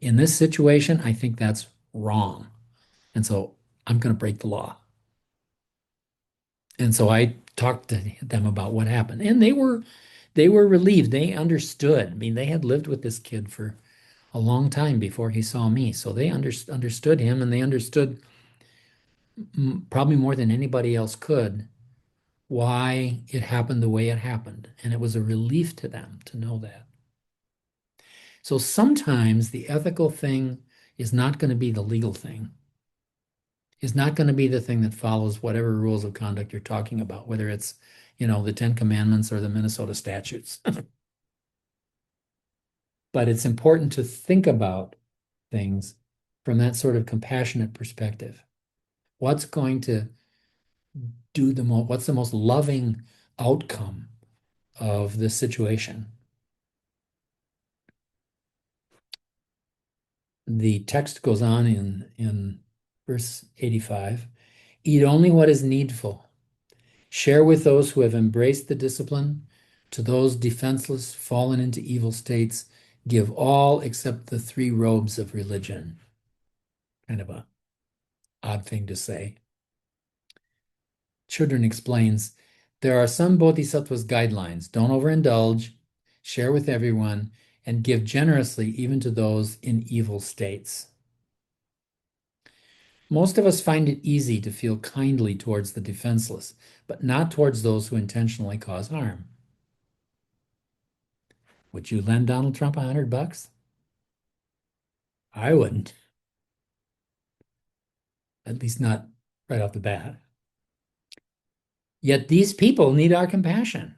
In this situation, I think that's wrong. And so I'm going to break the law. And so I talked to them about what happened. And they were relieved. They understood. I mean, they had lived with this kid for a long time before he saw me. So they understood him, and they understood probably more than anybody else could why it happened the way it happened. And it was a relief to them to know that. So sometimes the ethical thing is not going to be the legal thing, is not going to be the thing that follows whatever rules of conduct you're talking about, whether it's, the Ten Commandments or the Minnesota statutes. But it's important to think about things from that sort of compassionate perspective. What's going to what's the most loving outcome of this situation? The text goes on in verse 85. Eat only what is needful. Share with those who have embraced the discipline. To those defenseless, fallen into evil states, give all except the three robes of religion. Kind of a odd thing to say. Children explains, there are some bodhisattvas' guidelines. Don't overindulge, share with everyone, and give generously even to those in evil states. Most of us find it easy to feel kindly towards the defenseless, but not towards those who intentionally cause harm. Would you lend Donald Trump $100? I wouldn't. At least not right off the bat. Yet these people need our compassion.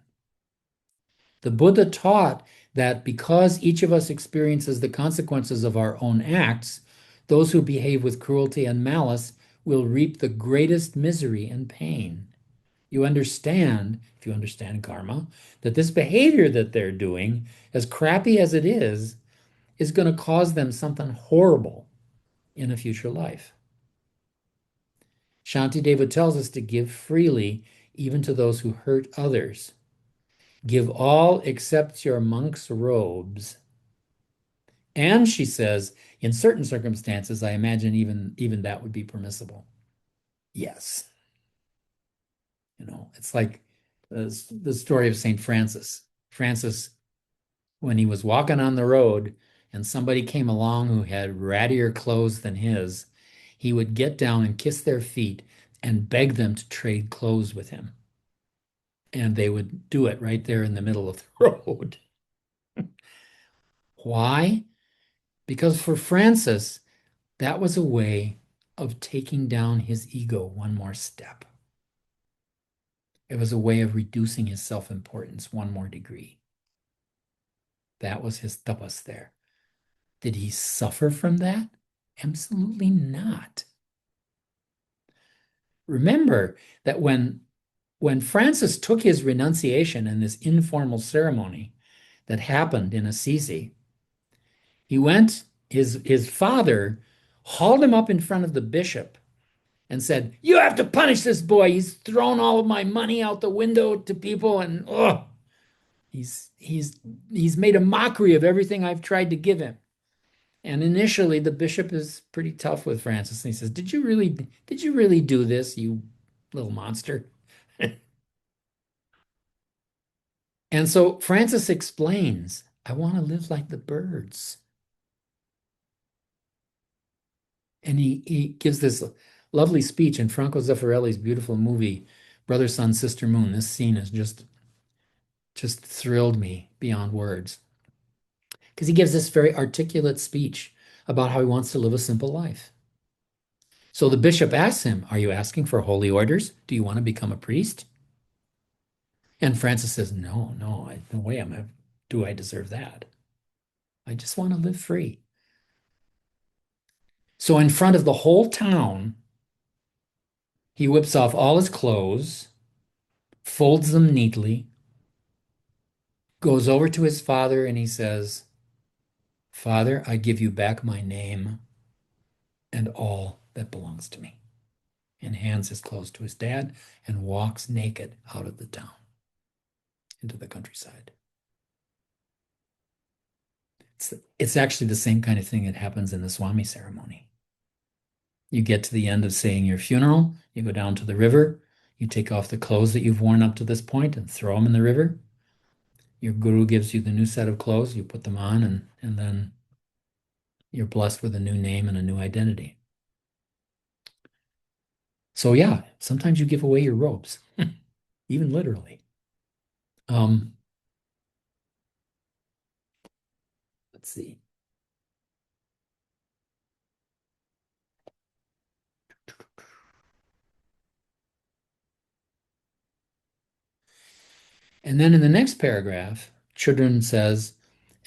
The Buddha taught that because each of us experiences the consequences of our own acts, those who behave with cruelty and malice will reap the greatest misery and pain. You understand, if you understand karma, that this behavior that they're doing, as crappy as it is going to cause them something horrible in a future life. Shantideva tells us to give freely even to those who hurt others. Give all except your monk's robes. And she says, in certain circumstances, I imagine even that would be permissible. Yes. It's like the story of St. Francis. Francis, when he was walking on the road and somebody came along who had rattier clothes than his, he would get down and kiss their feet and beg them to trade clothes with him. And they would do it right there in the middle of the road. Why? Because for Francis, that was a way of taking down his ego one more step. It was a way of reducing his self-importance one more degree. That was his tapas there. Did he suffer from that? Absolutely not. Remember that when Francis took his renunciation in this informal ceremony that happened in Assisi, he went, his father hauled him up in front of the bishop and said, "You have to punish this boy. He's thrown all of my money out the window to people, and he's made a mockery of everything I've tried to give him." And initially, the bishop is pretty tough with Francis, and he says, "Did you really do this, you little monster?" And so Francis explains, "I want to live like the birds." And he gives this lovely speech in Franco Zeffirelli's beautiful movie, Brother, Sun, Sister, Moon. This scene has just thrilled me beyond words. Because he gives this very articulate speech about how he wants to live a simple life. So the bishop asks him, "Are you asking for holy orders? Do you want to become a priest?" And Francis says, "No, no, no way do I deserve that. I just want to live free." So in front of the whole town, he whips off all his clothes, folds them neatly, goes over to his father, and he says, "Father, I give you back my name and all that belongs to me," and hands his clothes to his dad and walks naked out of the town into the countryside. It's actually the same kind of thing that happens in the Swami ceremony. You get to the end of saying your funeral, you go down to the river, you take off the clothes that you've worn up to this point and throw them in the river. Your guru gives you the new set of clothes, you put them on, and then you're blessed with a new name and a new identity. So yeah, sometimes you give away your robes, even literally. Um, let's see. And then in the next paragraph, Chudran says,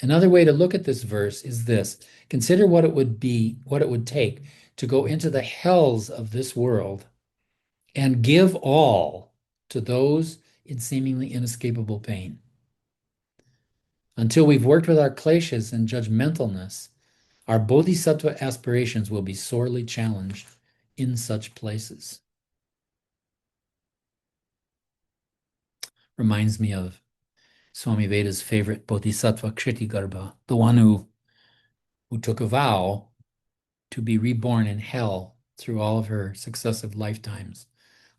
another way to look at this verse is this. Consider what it would take to go into the hells of this world and give all to those in seemingly inescapable pain. Until we've worked with our kleshas and judgmentalness, our bodhisattva aspirations will be sorely challenged in such places. Reminds me of Swami Veda's favorite bodhisattva, Kshitigarbha, the one who took a vow to be reborn in hell through all of her successive lifetimes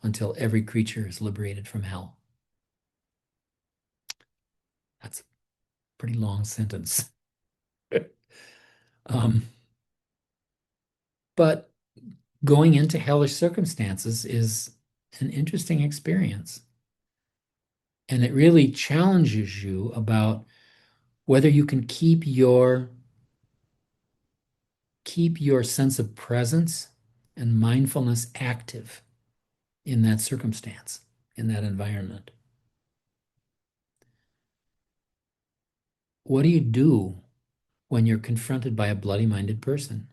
until every creature is liberated from hell. That's a pretty long sentence. But going into hellish circumstances is an interesting experience. And it really challenges you about whether you can keep your sense of presence and mindfulness active in that circumstance, in that environment. What do you do when you're confronted by a bloody-minded person?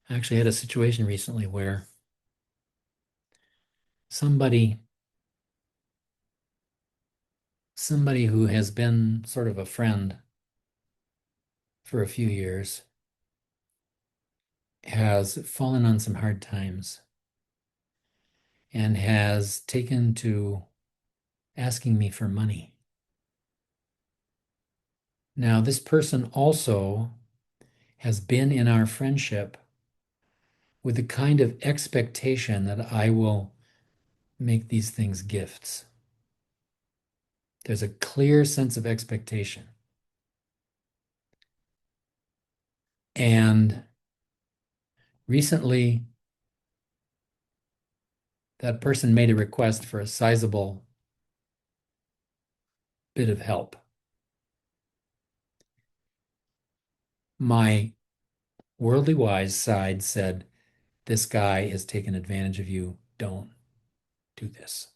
I actually had a situation recently where somebody who has been sort of a friend for a few years has fallen on some hard times and has taken to asking me for money. Now, this person also has been in our friendship with the kind of expectation that I will make these things gifts. There's a clear sense of expectation. And recently, that person made a request for a sizable bit of help. My worldly wise side said, this guy has taken advantage of you. Don't do this.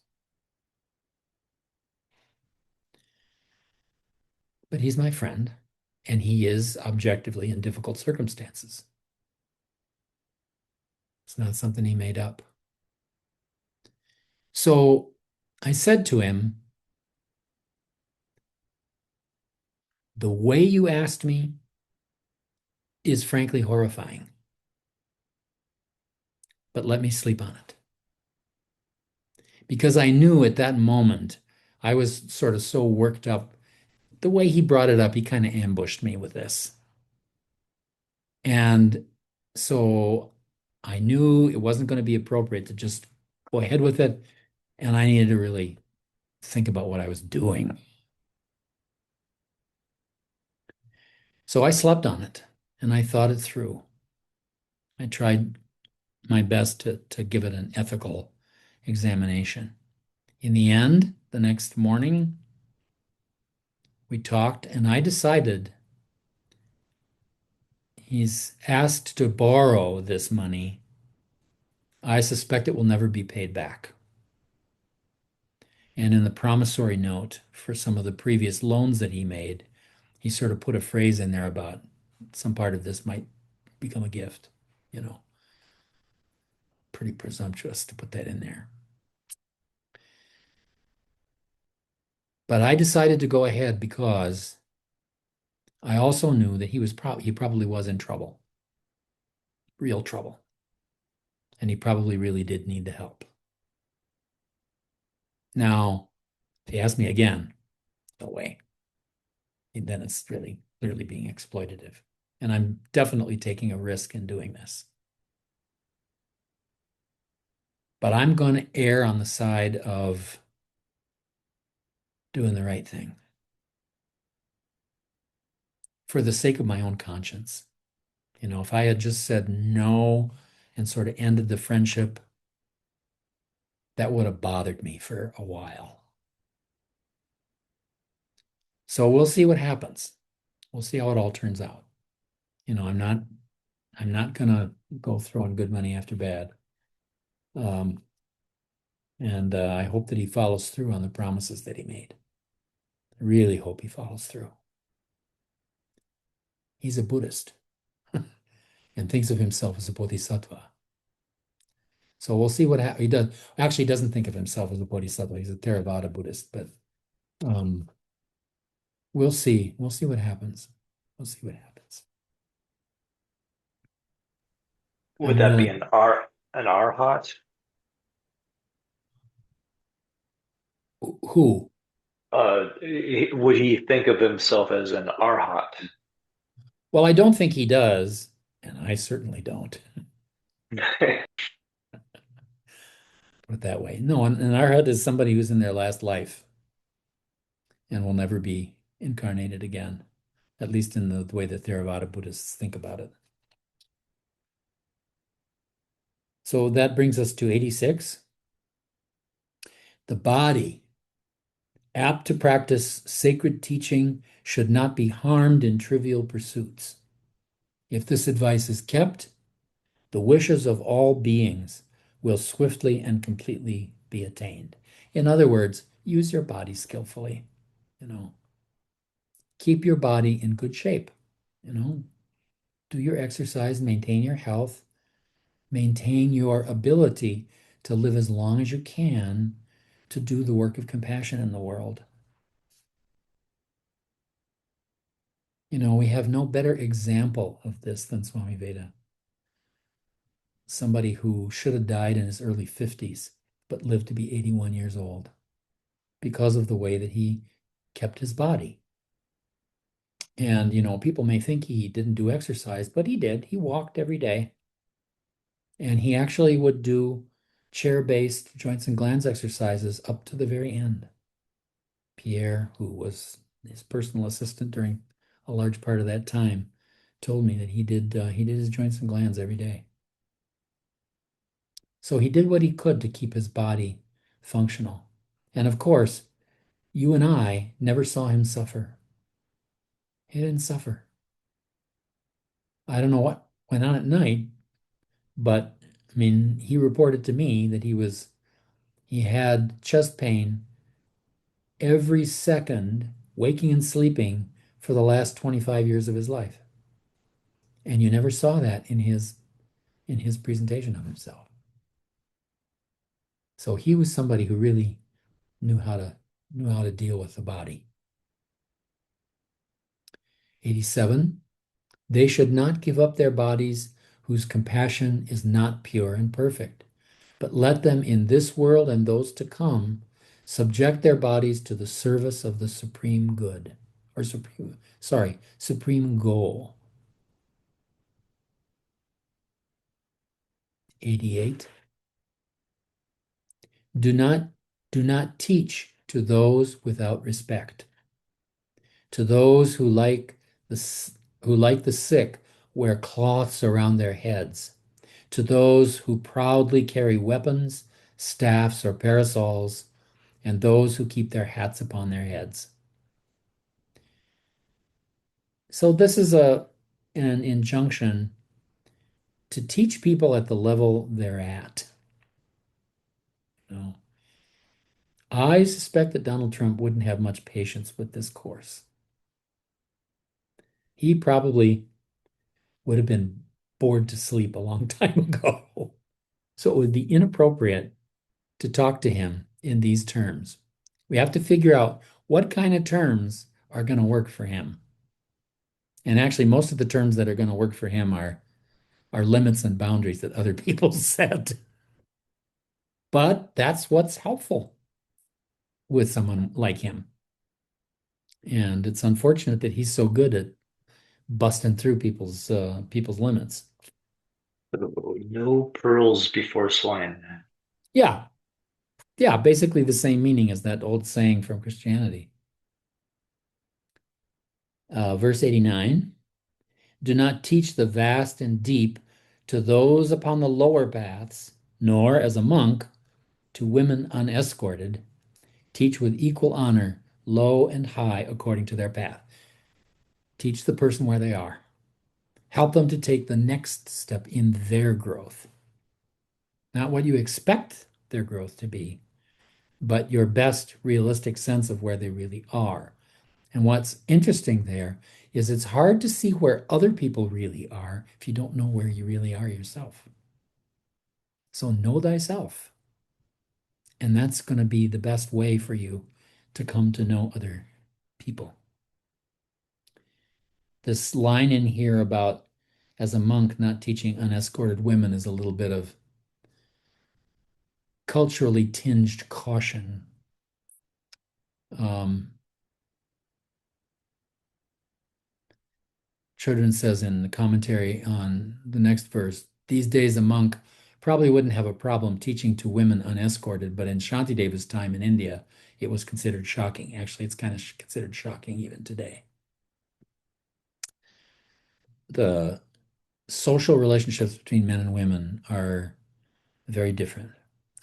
But he's my friend, and he is objectively in difficult circumstances. It's not something he made up. So I said to him, the way you asked me is frankly horrifying, but let me sleep on it. Because I knew at that moment, I was sort of so worked up. The way he brought it up, he kind of ambushed me with this. And so I knew it wasn't going to be appropriate to just go ahead with it. And I needed to really think about what I was doing. So I slept on it and I thought it through. I tried my best to give it an ethical examination. In the end, the next morning, We talked, and I decided he's asked to borrow this money. I suspect it will never be paid back. And in the promissory note for some of the previous loans that he made, he sort of put a phrase in there about some part of this might become a gift. You know, pretty presumptuous to put that in there. But I decided to go ahead because I also knew that he probably was in trouble, real trouble, and he probably really did need the help. Now, if he asked me again, no way. Then it's really clearly being exploitative. And I'm definitely taking a risk in doing this. But I'm going to err on the side of doing the right thing for the sake of my own conscience. You know, if I had just said no and sort of ended the friendship, that would have bothered me for a while. So we'll see what happens. We'll see how it all turns out. You know, I'm not gonna go throwing good money after bad. Um, and I hope that he follows through on the promises that he made. I really hope he follows through. He's a Buddhist and thinks of himself as a bodhisattva. So we'll see what he does. Actually, he doesn't think of himself as a bodhisattva. He's a Theravada Buddhist, but um, we'll see. We'll see what happens. We'll see what happens. Would I'm that be really an arhat? who? Would he think of himself as an arhat? Well, I don't think he does, and I certainly don't. Put it that way. No, an arhat is somebody who's in their last life and will never be incarnated again, at least in the way that Theravada Buddhists think about it. So that brings us to 86. The body, apt to practice sacred teaching, should not be harmed in trivial pursuits. If this advice is kept, the wishes of all beings will swiftly and completely be attained. In other words, use your body skillfully. You know, keep your body in good shape. You know, do your exercise, maintain your health, maintain your ability to live as long as you can to do the work of compassion in the world. You know, we have no better example of this than Swami Veda. Somebody who should have died in his early 50s, but lived to be 81 years old because of the way that he kept his body. And, you know, people may think he didn't do exercise, but he did. He walked every day. And he actually would do chair-based joints and glands exercises up to the very end. Pierre, who was his personal assistant during a large part of that time, told me that he did his joints and glands every day. So he did what he could to keep his body functional. And of course, you and I never saw him suffer. He didn't suffer. I don't know what went on at night, but I mean, he reported to me that he had chest pain every second, waking and sleeping for the last 25 years of his life. And you never saw that in his presentation of himself. So he was somebody who really knew how to deal with the body. 87, they should not give up their bodies whose compassion is not pure and perfect, but let them in this world and those to come subject their bodies to the service of the supreme good, or supreme goal. 88, do not teach to those without respect. To those who like the sick wear cloths around their heads. To those who proudly carry weapons, staffs, or parasols, and those who keep their hats upon their heads. So this is an injunction to teach people at the level they're at. You know, I suspect that Donald Trump wouldn't have much patience with this course. He probably would have been bored to sleep a long time ago. So it would be inappropriate to talk to him in these terms. We have to figure out what kind of terms are going to work for him. And actually, most of the terms that are going to work for him are limits and boundaries that other people set. But that's what's helpful with someone like him. And it's unfortunate that he's so good at busting through people's limits. So, no pearls before swine. Yeah, yeah, basically the same meaning as that old saying from Christianity. Verse 89, do not teach the vast and deep to those upon the lower paths, nor as a monk to women unescorted. Teach with equal honor, low and high, according to their path. Teach the person where they are. Help them to take the next step in their growth. Not what you expect their growth to be, but your best realistic sense of where they really are. And what's interesting there is it's hard to see where other people really are if you don't know where you really are yourself. So know thyself. And that's going to be the best way for you to come to know other people. This line in here about as a monk not teaching unescorted women is a little bit of culturally tinged caution. Um, Chodron says in the commentary on the next verse, these days a monk probably wouldn't have a problem teaching to women unescorted, but in Shantideva's time in India, it was considered shocking. Actually, it's kind of considered shocking even today. The social relationships between men and women are very different.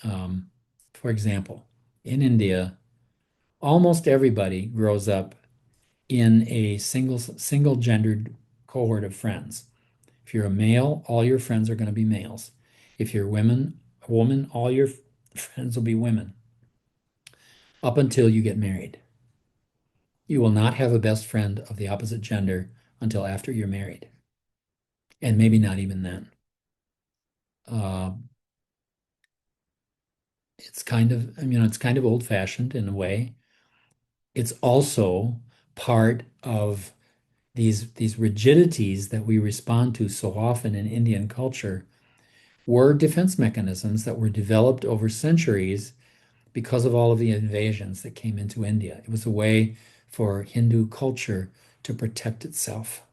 Um, for example, in India, almost everybody grows up in a single gendered cohort of friends. If you're a male, all your friends are going to be males. If you're a woman, all your friends will be women up until you get married. You will not have a best friend of the opposite gender until after you're married, and maybe not even then. Uh, it's kind of, it's kind of old-fashioned in a way. It's also part of these rigidities that we respond to so often in Indian culture were defense mechanisms that were developed over centuries because of all of the invasions that came into India. It was a way for Hindu culture to protect itself.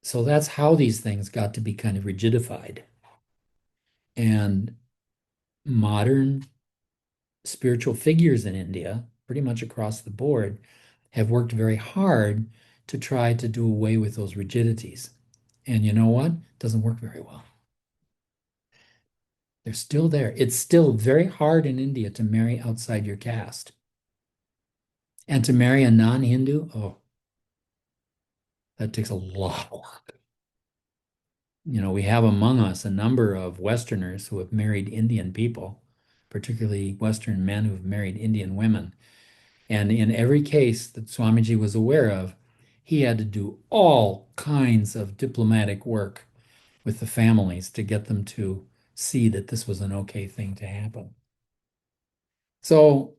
So that's how these things got to be kind of rigidified. And modern spiritual figures in India, pretty much across the board, have worked very hard to try to do away with those rigidities. And you know what? It doesn't work very well. They're still there. It's still very hard in India to marry outside your caste. And to marry a non-Hindu, oh, that takes a lot of work. We have among us a number of Westerners who have married Indian people, particularly Western men who have married Indian women. And in every case that Swamiji was aware of, he had to do all kinds of diplomatic work with the families to get them to see that this was an okay thing to happen. So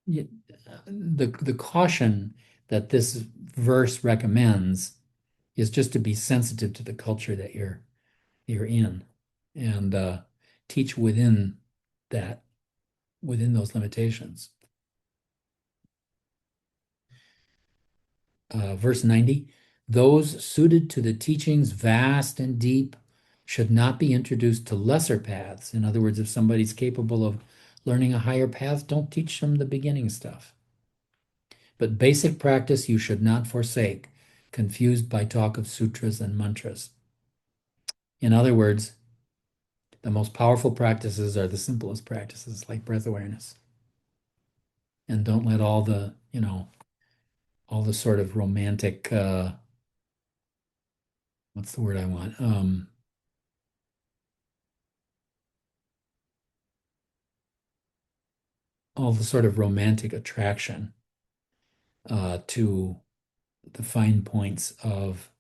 the caution that this verse recommends is just to be sensitive to the culture that you're in and teach that within those limitations. Verse 90, those suited to the teachings vast and deep should not be introduced to lesser paths. In other words, if somebody's capable of learning a higher path, don't teach them the beginning stuff. But basic practice you should not forsake, confused by talk of sutras and mantras. In other words, the most powerful practices are the simplest practices, like breath awareness. And don't let all the all the sort of romantic, what's the word I want? All the sort of romantic attraction to the fine points of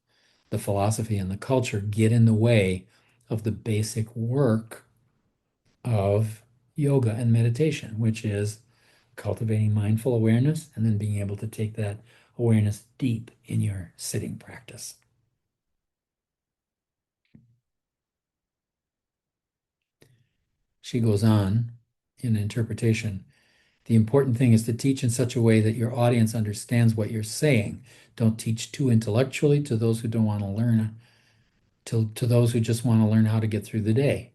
the philosophy and the culture get in the way of the basic work of yoga and meditation, which is cultivating mindful awareness and then being able to take that awareness deep in your sitting practice. She goes on in interpretation. The important thing is to teach in such a way that your audience understands what you're saying. Don't teach too intellectually to those who don't want to learn, to those who just want to learn how to get through the day.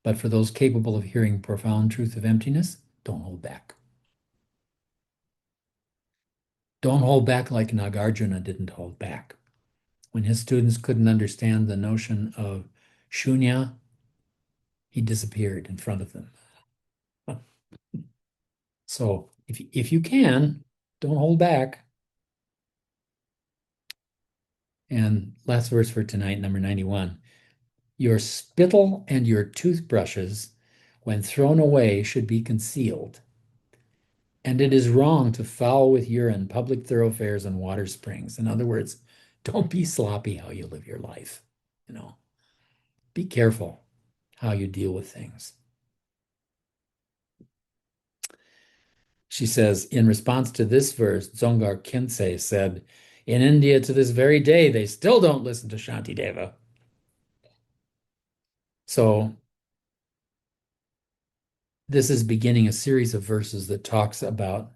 But for those capable of hearing profound truth of emptiness, don't hold back. Don't hold back like Nagarjuna didn't hold back. When his students couldn't understand the notion of shunya, he disappeared in front of them. So if you can, don't hold back. And last verse for tonight, number 91. Your spittle and your toothbrushes, when thrown away, should be concealed. And it is wrong to foul with urine public thoroughfares and water springs. In other words, don't be sloppy how you live your life. Be careful how you deal with things. She says, in response to this verse, Dzongar Khyentse said, in India to this very day, they still don't listen to Shantideva. So this is beginning a series of verses that talks about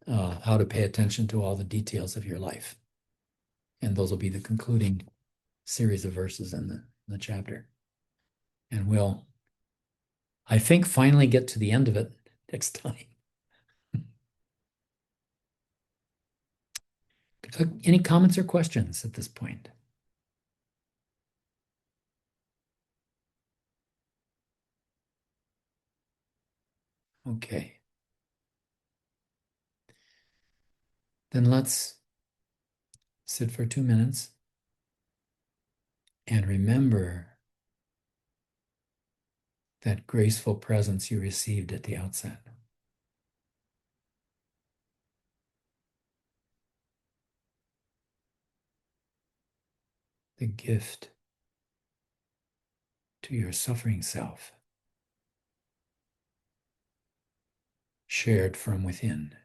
how to pay attention to all the details of your life. And those will be the concluding series of verses in the chapter. And we'll, I think, finally get to the end of it next time. Any comments or questions at this point? Okay. Then let's sit for 2 minutes and remember that graceful presence you received at the outset. The gift to your suffering self, shared from within.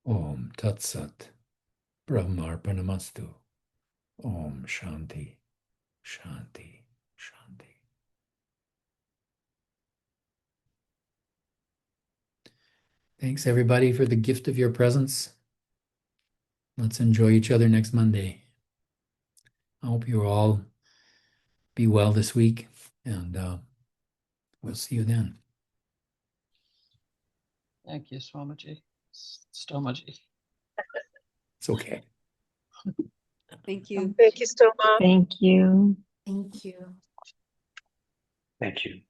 Om Tat Sat. Brahmarpanamastu. Om Shanti, Shanti, Shanti. Thanks, everybody, for the gift of your presence. Let's enjoy each other next Monday. I hope you all be well this week, and we'll see you then. Thank you, Swamiji. Stomaji. It's okay. Thank you. Thank you so much. Thank you. Thank you. Thank you.